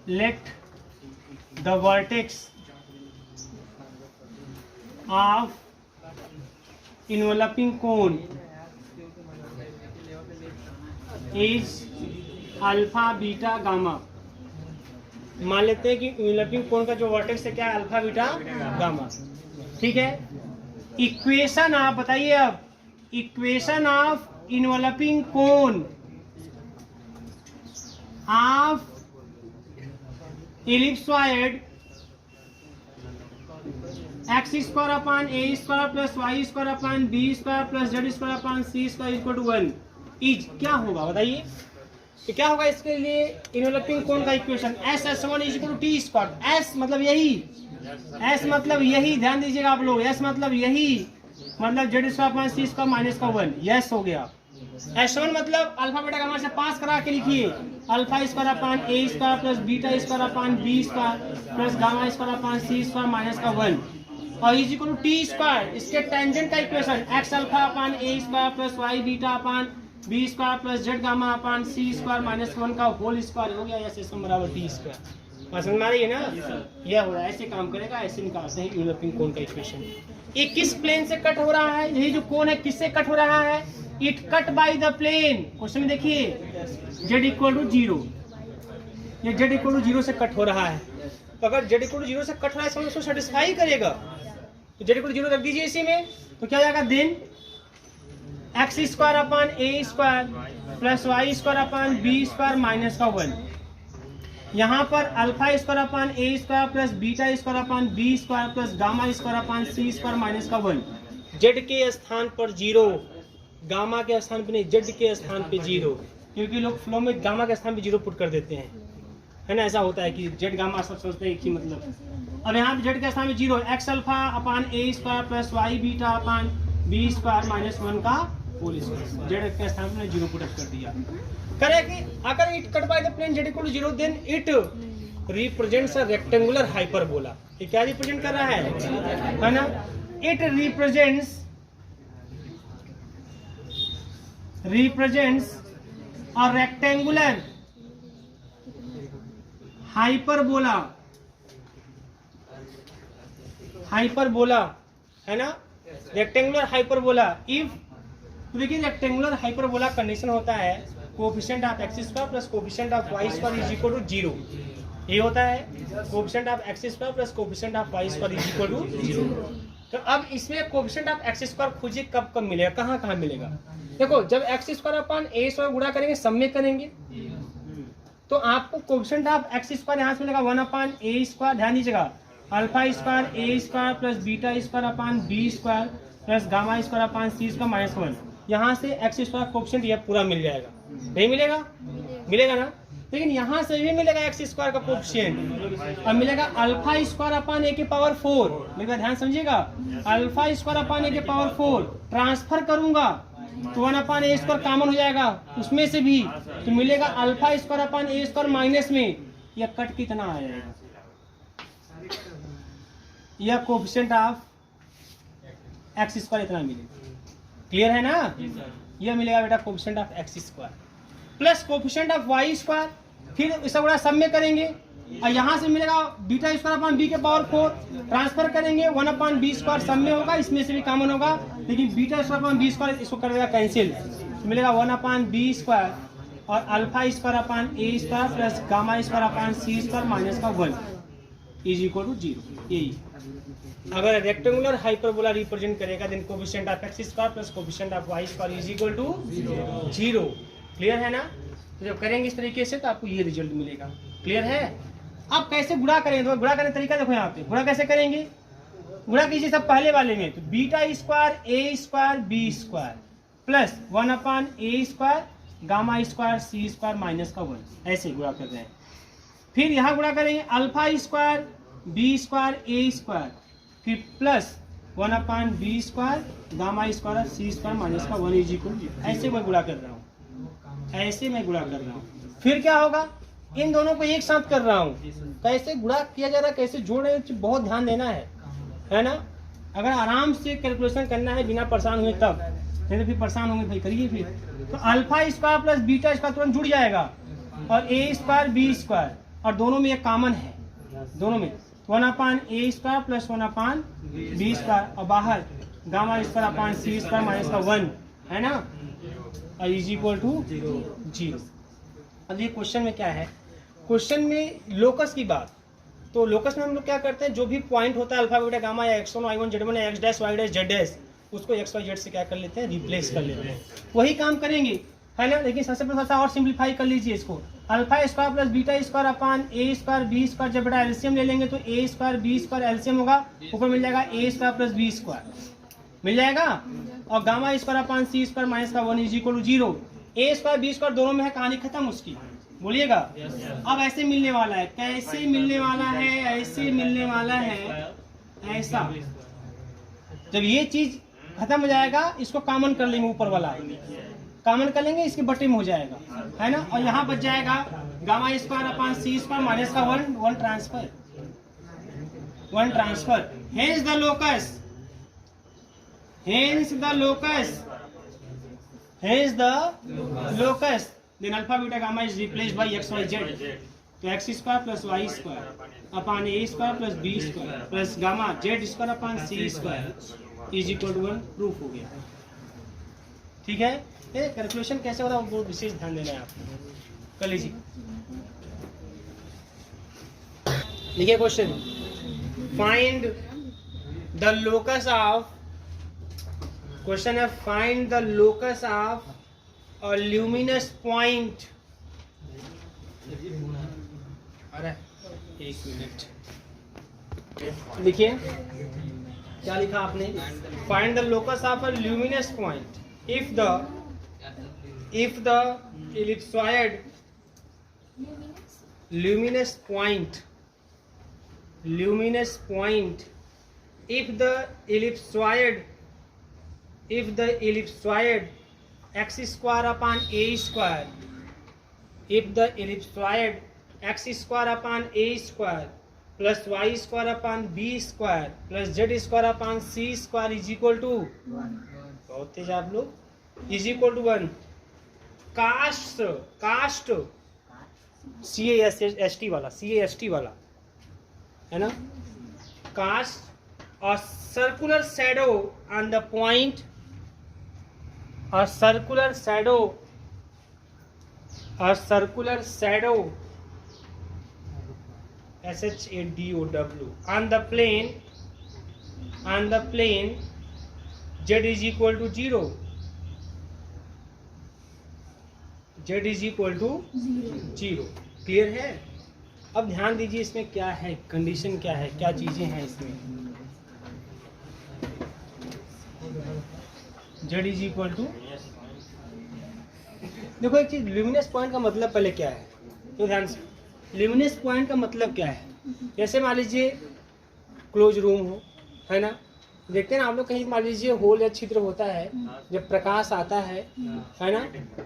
let the vertex of enveloping cone is alpha beta gamma. मान लेते हैं कि इनवलपिंग कोण का जो वर्टेक्स है क्या है, अल्फा बीटा गामा। ठीक है? इक्वेशन आप बताइए, अब equation of enveloping cone of ellipsoid x square upon A square plus Y square upon B square plus Z square upon C square equal to 1 is क्या होगा बताइए। तो क्या होगा इसके लिए इनवेलपिंग कोण का equation S(S1) is equal to T square. S मतलब यही, S मतलब यही, ध्यान दीजिएगा आप लोग, S मतलब यही, मतलब जेड स्क्वायर अपान सी स्क्वायर माइनस का 1, यस हो गया। S1 मतलब अल्फा बीटा गामा से पास करा के लिखिए, अल्फा स्क्वायर अपान ए square plus beta square upon B square plus gamma square upon सी स्क्वायर माइनस का 1 और is equal to T square. इसके टेंजेंट का इक्वेशन एक्स अल्फा अपान ए square plus Y beta upon B square plus Z gamma upon सी स्क्वायर माइनस 1 का होल स्क्वायर हो गया, S(S1) बराबर टी स्क्वायर। समझ में आ रही है ना, यह हो रहा है, ऐसे काम करेगा, ऐसे निकालते हैं इनवेलपिंग कोण का इक्वेशन। ये किस प्लेन से कट हो रहा है, यही जो कोण है किससे कट हो रहा है, it cut by the plane. Question में देखिए z इक्वल टू 0, ये z इक्वल टू 0 से कट हो रहा है। तो अगर z इक्वल टू 0 से कट हो रहा है उसको सेटिस्फाई करेगा, तो z इक्वल टू 0 रख दीजिए इसी में, तो क्या हो जाएगा, देन एक्स स्क्वायर अपान ए square plus Y square upon B square minus का 1। यहाँ पर अल्फा स्क्वायर अपान ए square plus beta square upon B square plus gamma square upon सी स्क्वायर माइनस का 1। जेड के स्थान पर 0, गामा के स्थान पे नहीं, जेड के स्थान पे 0, क्योंकि लोग फ्लो में गामा के स्थान पे 0 पुट कर देते हैं, है ना, ऐसा होता है कि जेड गामा सब सोचते हैं एक ही मतलब। अब यहाँ पे जेड के स्थान पे 0, एक्स अल्फा अपान ए square plus Y beta upon B square minus 1 का होल स्क्वायर, जेड के स्थान पे 0 पुट कर दिया। करे कि अगर it cut by the plane z equal to 0 then it represents a rectangular hyperbola. ये क्या रिप्रेजेंट कर रहा है ना, it represents a rectangular hyperbola है ना, रेक्टेंगुलर हाइपरबोला। इफ तो देखिए रेक्टेंगुलर हाइपरबोला कंडीशन होता है coefficient of x square plus coefficient of y square is equal to 0। ये होता है coefficient of x square plus coefficient of y square is equal to 0। तो अब इसमें कोएफिशिएंट ऑफ एक्स स्क्वायर खोजिए, कब कब मिलेगा, कहाँ कहाँ मिलेगा। देखो जब एक्स स्क्वायर अपान ए स्क्वायर गुणा करेंगे, सब में करेंगे, तो आपको कोएफिशिएंट ऑफ एक्स स्क्वायर यहाँ से मिलेगा 1 अपान ए स्क्वायर, ध्यान दीजिएगा, alpha square a square plus beta square upon B square plus gamma square upon C square minus 1। यहाँ से एक्स स्क्वायर कोएफिशिएंट यह पूरा मिल जाएगा, नहीं मिलेगा, मिलेगा ना, लेकिन यहाँ से भी मिलेगा एक्स स्क्वायर का कोएफिशिएंट, अब मिलेगा अल्फा स्क्वायर अपान ए के पावर 4, मिलेगा, ध्यान समझिएगा, अल्फा स्क्वायर अपान ए के पावर 4 ट्रांसफर करूंगा तो 1 अपान ए स्क्वायर कॉमन हो जाएगा उसमें से भी, तो मिलेगा अल्फा स्क्वायर अपान ए स्क्वायर माइनस में यह कट कितना आएगा, यह कोएफिशिएंट ऑफ एक्स स्क्वायर इतना मिलेगा। क्लियर है ना, यह मिलेगा बेटा coefficient of x square plus coefficient of y square, फिर इसका गुणा सब में करेंगे और यहाँ से मिलेगा बीटा स्क्वायर अपान बी के पावर 4 ट्रांसफर करेंगे 1 अपान बी स्क्वायर सब में होगा, इसमें से भी कॉमन होगा, लेकिन beta square upon B square इसको कर देगा कैंसिल, तो मिलेगा 1 अपान बी स्क्वायर और अल्फा स्क्वायर अपान ए square plus gamma square upon सी स्क्वायर माइनस का 1 इज इक्वल टू 0। यही अगर रेक्टेंगुलर हाइपरबोला रिप्रेजेंट करेगा then coefficient of x square plus coefficient of y square is equal to 0। Clear है ना, तो जब करेंगे इस तरीके से तो आपको ये रिजल्ट मिलेगा। क्लियर है, अब कैसे गुणा करेंगे, तो गुणा करने का तरीका देखो, यहाँ पे गुणा कैसे करेंगे, गुणा कीजिए सब पहले वाले में, तो beta square a square b square plus 1 upon A square gamma square c square minus का 1, ऐसे गुणा कर रहे हैं। फिर यहाँ गुणा करेंगे alpha square b square a square फिर plus 1 upon B square gamma square c square minus का 1 इज इक्वल टू 0। ऐसे मैं गुणा कर रहा हूँ, ऐसे मैं गुणा कर रहा हूँ। फिर क्या होगा, इन दोनों को एक साथ कर रहा हूँ, कैसे गुणा किया जा रहा है, कैसे जोड़ रहे हैं, बहुत ध्यान देना है ना। अगर आराम से कैलकुलेशन करना है बिना परेशान हुए तब, नहीं तो फिर परेशान होंगे भाई, करिए फिर। तो alpha square plus beta square तुरंत जुड़ जाएगा और ए स्क्वायर बी स्क्वायर, और दोनों में एक कॉमन है, दोनों में 1 अपान ए square plus 1 upon B square और बाहर गामा स्क्वायर अपान सी स्क्वायर माइनस का 1 है ना, और इज इक्वल टू 0। अब ये क्वेश्चन में क्या है, क्वेश्चन में लोकस की बात, तो लोकस में हम लोग क्या करते हैं, जो भी पॉइंट होता है अल्फा बीटा गामा या x1 y1 z1 x dash y dash z dash, उसको x y z से क्या कर लेते हैं, रिप्लेस कर लेते हैं। वही काम करेंगे, है ना। लेकिन सबसे पहले थोड़ा और सिंप्लीफाई कर लीजिए इसको, alpha square plus beta square upon ए स्क्वायर बी स्क्वायर, जब बेटा एलसीएम ले लेंगे तो a square b square LCM होगा, ऊपर मिल जाएगा a square plus B square मिल जाएगा, और गामा स्क्वायर अपान सी स्क्वायर माइनस का 1 is equal to 0। A square b square दोनों में है, कहानी खत्म उसकी, बोलिएगा। अब ऐसे मिलने वाला है, कैसे मिलने वाला है, ऐसे मिलने वाला है, ऐसा। जब ये चीज खत्म हो जाएगा, इसको कॉमन कर लेंगे, ऊपर वाला कॉमन कर लेंगे, इसके बटे में हो जाएगा, है ना। और यहाँ बच जाएगा गामा स्क्वायर अपान सी स्क्वायर माइनस का 1 transfer, 1 transfer. Hence the locus, hence the locus, hence the locus, then alpha beta gamma is replaced by x y z, तो x square plus Y square upon A square plus B square plus gamma z square upon C square is equal to 1, proof हो गया। ठीक है, ये कैलकुलेशन कैसे हो रहा है वो विशेष ध्यान देना है आपको, कर लीजिए। लिखिए question, find the locus of, question है find the locus of a luminous point, अरे एक मिनट लिखिए, क्या लिखा आपने, find the locus of a luminous point if the ellipsoid luminous point if the ellipsoid x square upon a square, if the ellipsoid x square upon a square plus y square upon b square plus z square upon c square is equal to, बहुत तेज आप लोग, is equal to 1, cast CAST वाला, CAST वाला है ना, कास्ट और circular shadow on the point, और circular shadow SHADOW on the plane z is equal to 0, z is equal to 0। Clear है। अब ध्यान दीजिए इसमें क्या है, कंडीशन क्या है, क्या चीजें हैं इसमें। z is equal to, देखो एक चीज, ल्यूमिनस पॉइंट का मतलब पहले क्या है, तो ध्यान से, ल्यूमिनस पॉइंट का मतलब क्या है। जैसे मान लीजिए क्लोज रूम हो, है ना, देखते हैं ना आप लोग, कहीं मान लीजिए होल या छिद्र होता है, जब प्रकाश आता है ना,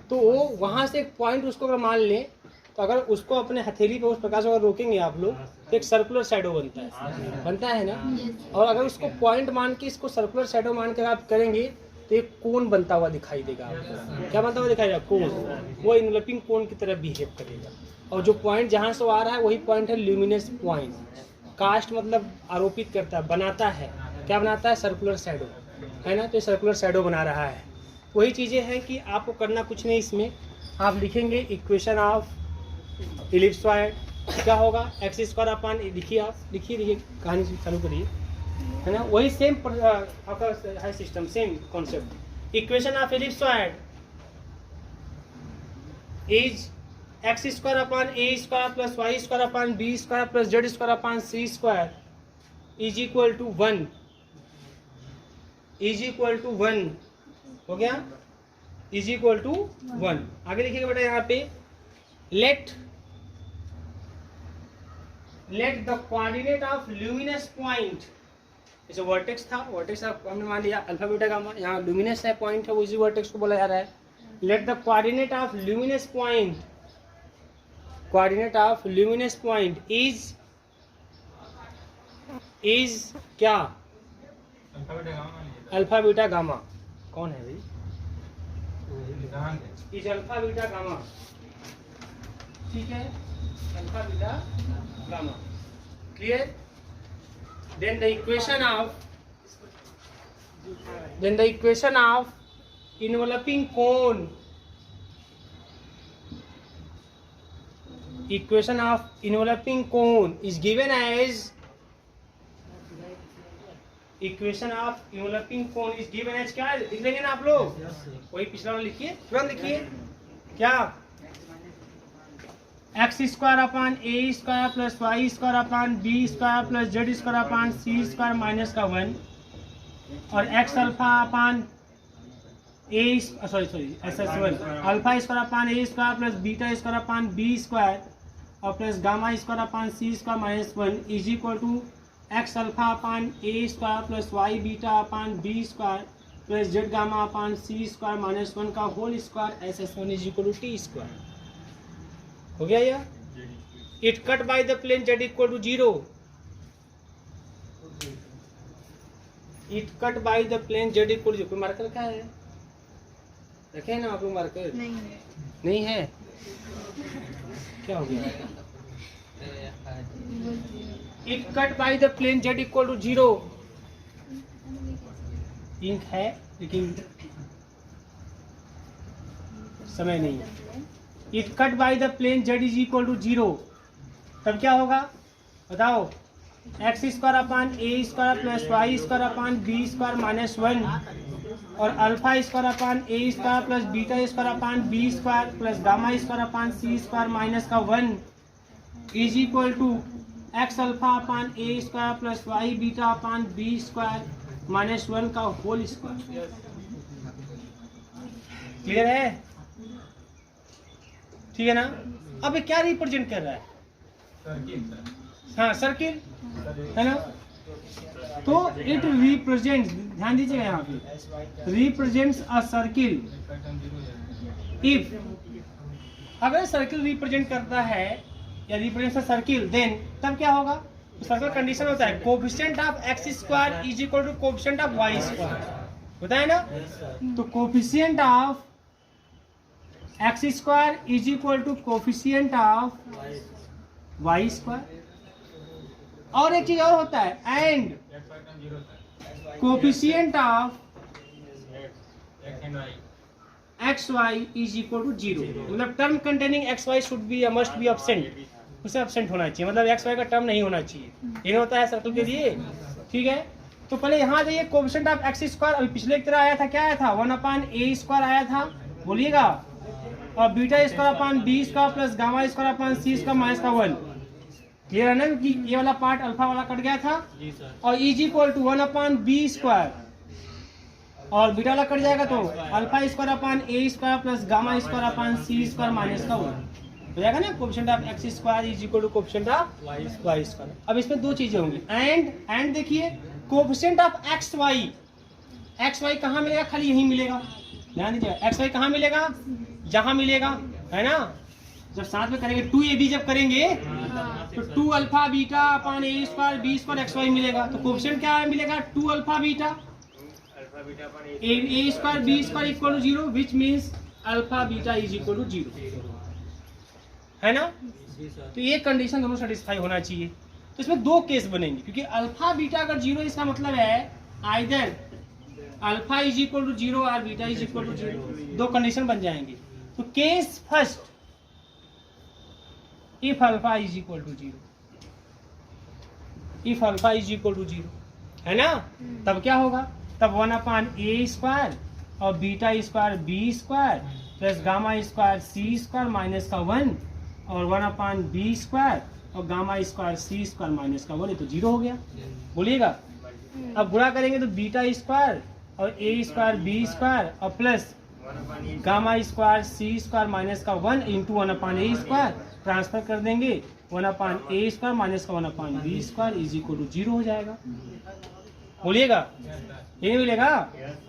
तो वो वहाँ से एक पॉइंट उसको अगर मान लें, तो अगर उसको अपने हथेली पे उस प्रकाश को अगर रोकेंगे आप लोग, तो एक सर्कुलर शैडो बनता है ना। और अगर उसको पॉइंट मान के, इसको सर्कुलर शैडो मान के आप करेंगे, तो एक कोन बनता हुआ दिखाई देगा आपको। क्या बनता हुआ दिखाई देगा, कोन, वो इनवेलपिंग कोन की तरह बिहेव करेगा। और जो पॉइंट जहाँ से आ रहा है वही पॉइंट है ल्यूमिनस पॉइंट। कास्ट मतलब आरोपित करता है, बनाता है, क्या बनाता है, सर्कुलर शैडो, है ना। तो सर्कुलर शैडो बना रहा है। वही चीज़ें हैं कि आपको करना कुछ नहीं, इसमें आप लिखेंगे इक्वेशन ऑफ इलिप्सॉइड, क्या होगा, एक्स स्क्वायर अपान, लिखिए आप, लिखिए कहानी से चालू करिए, है ना। वही सेम आपका है system, same concept. Equation of ellipsoid is x square upon A square plus Y square upon B square plus Z square upon C square is equal to 1, is equal to 1 हो गया, इज इक्वल टू 1। आगे लिखिएगा बेटा यहाँ पे, let the coordinate of luminous point, जैसे वर्टेक्स था, वर्टेक्स हमने मान लिया अल्फा बीटा गामा, यहाँ ल्यूमिनस है, पॉइंट है, वो इसी वर्टेक्स को बोला जा रहा है। Let the coordinate of luminous point, coordinate of luminous point is क्या, अल्फा बीटा गामा। कौन है भाई, इज अल्फा बीटा गामा, ठीक है, alpha beta gamma, clear. then the equation of enveloping cone, equation of enveloping cone is given as, equation of enveloping cone is given as क्या लिख लेंगे ना आप लोग, वही पिछला वाला लिखिए, तुरंत लिखिए, क्या एक्स स्क्वायर अपान ए square plus Y square upon B square plus Z square upon सी स्क्वायर माइनस का 1 और x alpha upon a SS1 alpha square upon A square plus beta square upon B square और plus gamma square upon C square minus 1 is equal to x alpha upon A square plus Y beta upon B square plus Z gamma upon C square minus 1 का whole square SS1 is equal to T square. हो गया यह? It cut by the plane z equal to 0। It cut by the plane z equal to 0। कोई मार्कर क्या है? रखे हैं ना आप लोग मार्कर? नहीं है। क्या हो गया? It cut by the plane z equal to 0। Ink है लेकिन समय नहीं है। It cut by the plane z is equal to 0। तब क्या होगा बताओ? एक्स स्क्वायर अपान ए square plus Y square upon B square minus 1 और अल्फा स्क्वायर अपान ए square plus beta square upon B square plus gamma square upon सी स्क्वायर माइनस का 1 is equal to x alpha upon A square plus Y beta upon B square minus 1 का होल स्क्वायर। क्लियर है? ठीक है ना? अब ये क्या रिप्रेजेंट कर रहा है? हाँ सर्किल है ना। तो इट रिप्रेजेंट्स, ध्यान दीजिएगा यहाँ पे, रिप्रेजेंट्स अ सर्किल इफ, अगर सर्किल रिप्रेजेंट करता है या रिप्रेजेंट्स अ सर्किल देन तब क्या होगा? सर्कल कंडीशन होता है coefficient of x square is equal to coefficient of y square, होता है ना। तो coefficient of x square is equal to coefficient of y square. और एक चीज और होता है and coefficient of x y is equal to 0। मतलब term containing x y should be must be absent, उसे एब्सेंट होना चाहिए, मतलब एक्स वाई का टर्म नहीं होना चाहिए। ये होता है सर्कल के लिए। ठीक है, तो पहले यहाँ जाइए कोफिशिएंट ऑफ एक्स स्क्वायर, अभी पिछले की तरह आया था, क्या आया था? 1 अपान ए स्क्वायर आया था, बोलिएगा, और beta square upon B square plus gamma square upon सी स्क्वायर माइनस का 1। क्लियर है ना कि ये वाला पार्ट अल्फा वाला कट गया था। और is equal to 1 upon B square और बीटा वाला कट जाएगा तो अल्फा स्क्वायर अपान ए square plus gamma square upon सी स्क्वायर माइनस का 1 हो जाएगा ना। Coefficient of x square is equal to coefficient of y square. अब इसमें दो चीजें होंगी एंड देखिए कोफिशिएंट ऑफ एक्स वाई कहाँ मिलेगा? खाली यही मिलेगा, ध्यान दीजिएगा। एक्स वाई कहाँ मिलेगा? जहां मिलेगा, है ना। जब साथ में करेंगे 2ab जब करेंगे तो 2 अल्फा बीटा अपान ए square b square x y मिलेगा। तो कोफिशिएंट क्या मिलेगा? 2 alpha beta a square b square equal to 0 which means alpha beta is equal to 0, है ना। तो ये कंडीशन दोनों सेटिस्फाई होना चाहिए। तो इसमें दो केस बनेंगे, क्योंकि अल्फा बीटा अगर 0 इसका मतलब है either alpha is equal to 0 और बीटा इज इक्वल टू 0, दो कंडीशन बन जाएंगे। तो case first if alpha is equal to 0, if alpha is equal to 0, है ना, तब क्या होगा? तब 1 अपान ए स्क्वायर और beta square b square plus gamma square c square minus का 1 और 1 अपान बी स्क्वायर और gamma square c square minus का 1, ये तो 0 हो गया, बोलिएगा। अब गुणा करेंगे तो बीटा स्क्वायर और ए स्क्वायर बी स्क्वायर और plus gamma square c square minus का 1 इंटू 1 अपान ए स्क्वायर, ट्रांसफर कर देंगे 1 अपान ए स्क्वायर माइनस का 1 upon B square is equal to 0 हो जाएगा, बोलिएगा। ये मिलेगा।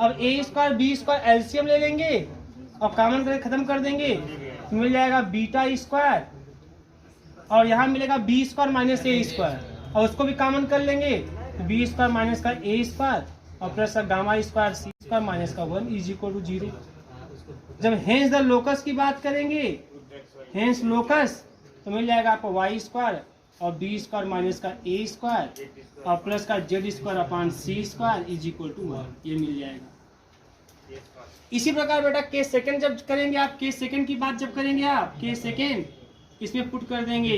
अब a square b square LCM ले लेंगे और कॉमन करके खत्म कर देंगे तो मिल जाएगा बीटा स्क्वायर और यहाँ मिलेगा बी स्क्वायर माइनस ए स्क्वायर और उसको भी कॉमन कर लेंगे तो बी स्क्वायर माइनस का ए स्क्वायर और plus gamma square c square minus का 1 इज इक्वल टू 0। जब हेंस द लोकस की बात करेंगे, हेंस लोकस, तो मिल जाएगा आपको वाई स्क्वायर और बी स्क्वायर माइनस का ए स्क्वायर और प्लस का z square upon C square is equal to 1, ये मिल जाएगा। इसी प्रकार बेटा केस सेकंड जब करेंगे आप, केस सेकंड की बात जब करेंगे आप, केस सेकंड इसमें पुट कर देंगे,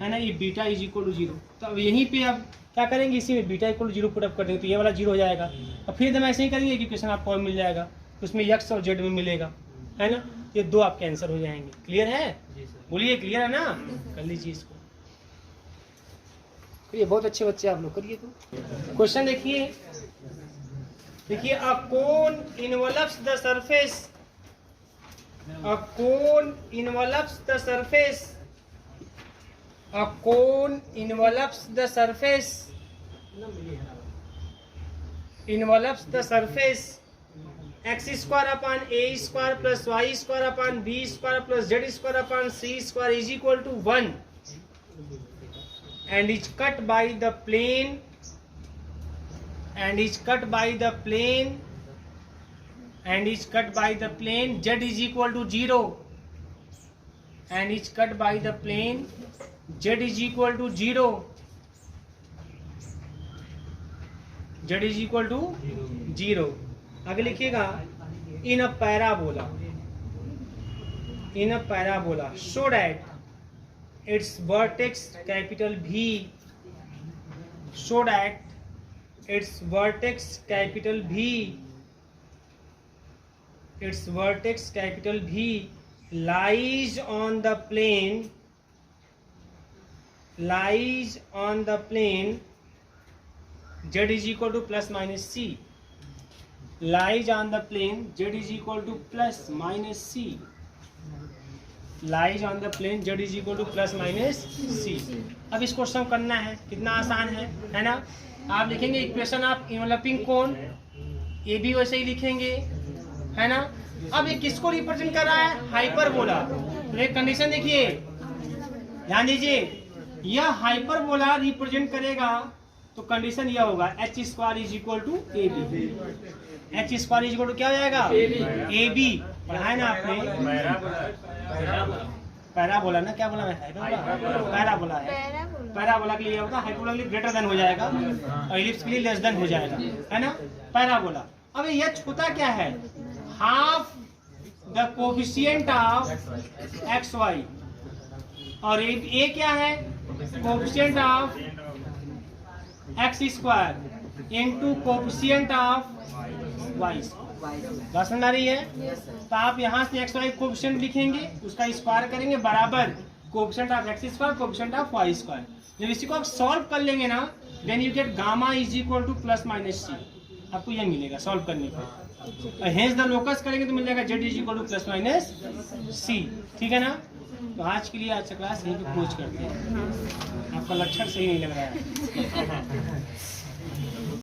है ना, ये बीटा इज इक्वल टू 0। तो अब यहीं पे अब क्या करेंगे? इसी में beta equal to 0 put up कर देंगे तो ये वाला 0 हो जाएगा। और फिर हम ऐसे ही करेंगे, इक्वेशन आपको और मिल जाएगा, उसमें एक्स और जेड में मिलेगा, है ना। ये 2 आपके आंसर हो जाएंगे। क्लियर है? बोलिए क्लियर है ना? कर लीजिए इसको। ये बहुत अच्छे बच्चे आप लोग, करिए। तो क्वेश्चन देखिए, a cone involves the surface, a cone involves the surface, a cone involves the surface, involves the surface x square upon a square plus y square upon b square plus z square upon c square is equal to 1 and is cut by the plane, and is cut by the plane, and is cut by the plane z is equal to 0, and is cut by the plane z is equal to 0, z is equal to 0। आगे लिखिएगा, in a parabola, in a parabola so that its vertex capital V, so that its vertex capital V, its vertex capital V lies on the plane, lies on the plane z is equal to plus minus c, lies on the plane z is equal to plus minus c, lies on the plane z is equal to plus minus c. अब इसको सम करना है, कितना आसान है ना? आप लिखेंगे इक्वेशन ऑफ इनवलपिंग कोन, ये भी वैसे ही लिखेंगे, है ना? अब ये किसको रिप्रेजेंट कर रहा है? हाइपरबोला। तो एक कंडीशन देखिए, ध्यान दीजिए, यह हाइपरबोला रिप्रेजेंट करेगा तो कंडीशन यह होगा h square is equal to a b. h square is equal to क्या हो जाएगा? A b. पढ़ाया ना आपने? पैराबोला ना, क्या बोला मैं? पैराबोला है। पैराबोला के लिए होगा, हाइपरबोला के लिए ग्रेटर देन हो जाएगा और इलिप्स के लिए लेस देन हो जाएगा, है ना? पैराबोला। अब ये होता क्या है? Half the coefficient of x y, और ए क्या है? Coefficient of x square into coefficient of y. बात समझ आ रही है? तो आप यहाँ से एक्स वाई कोफिशिएंट लिखेंगे, उसका स्क्वायर करेंगे बराबर coefficient of x square coefficient of y square. जब इसी को आप सॉल्व कर लेंगे ना, then you get gamma is equal to plus minus c. आपको यह मिलेगा सॉल्व करने पर। हेंस द लोकस करेंगे तो मिल जाएगा z is equal to plus minus c. ठीक है ना? तो आज के लिए आज का क्लास यहीं पे क्लोज करते हैं। आपका लक्षण सही नहीं लग रहा है।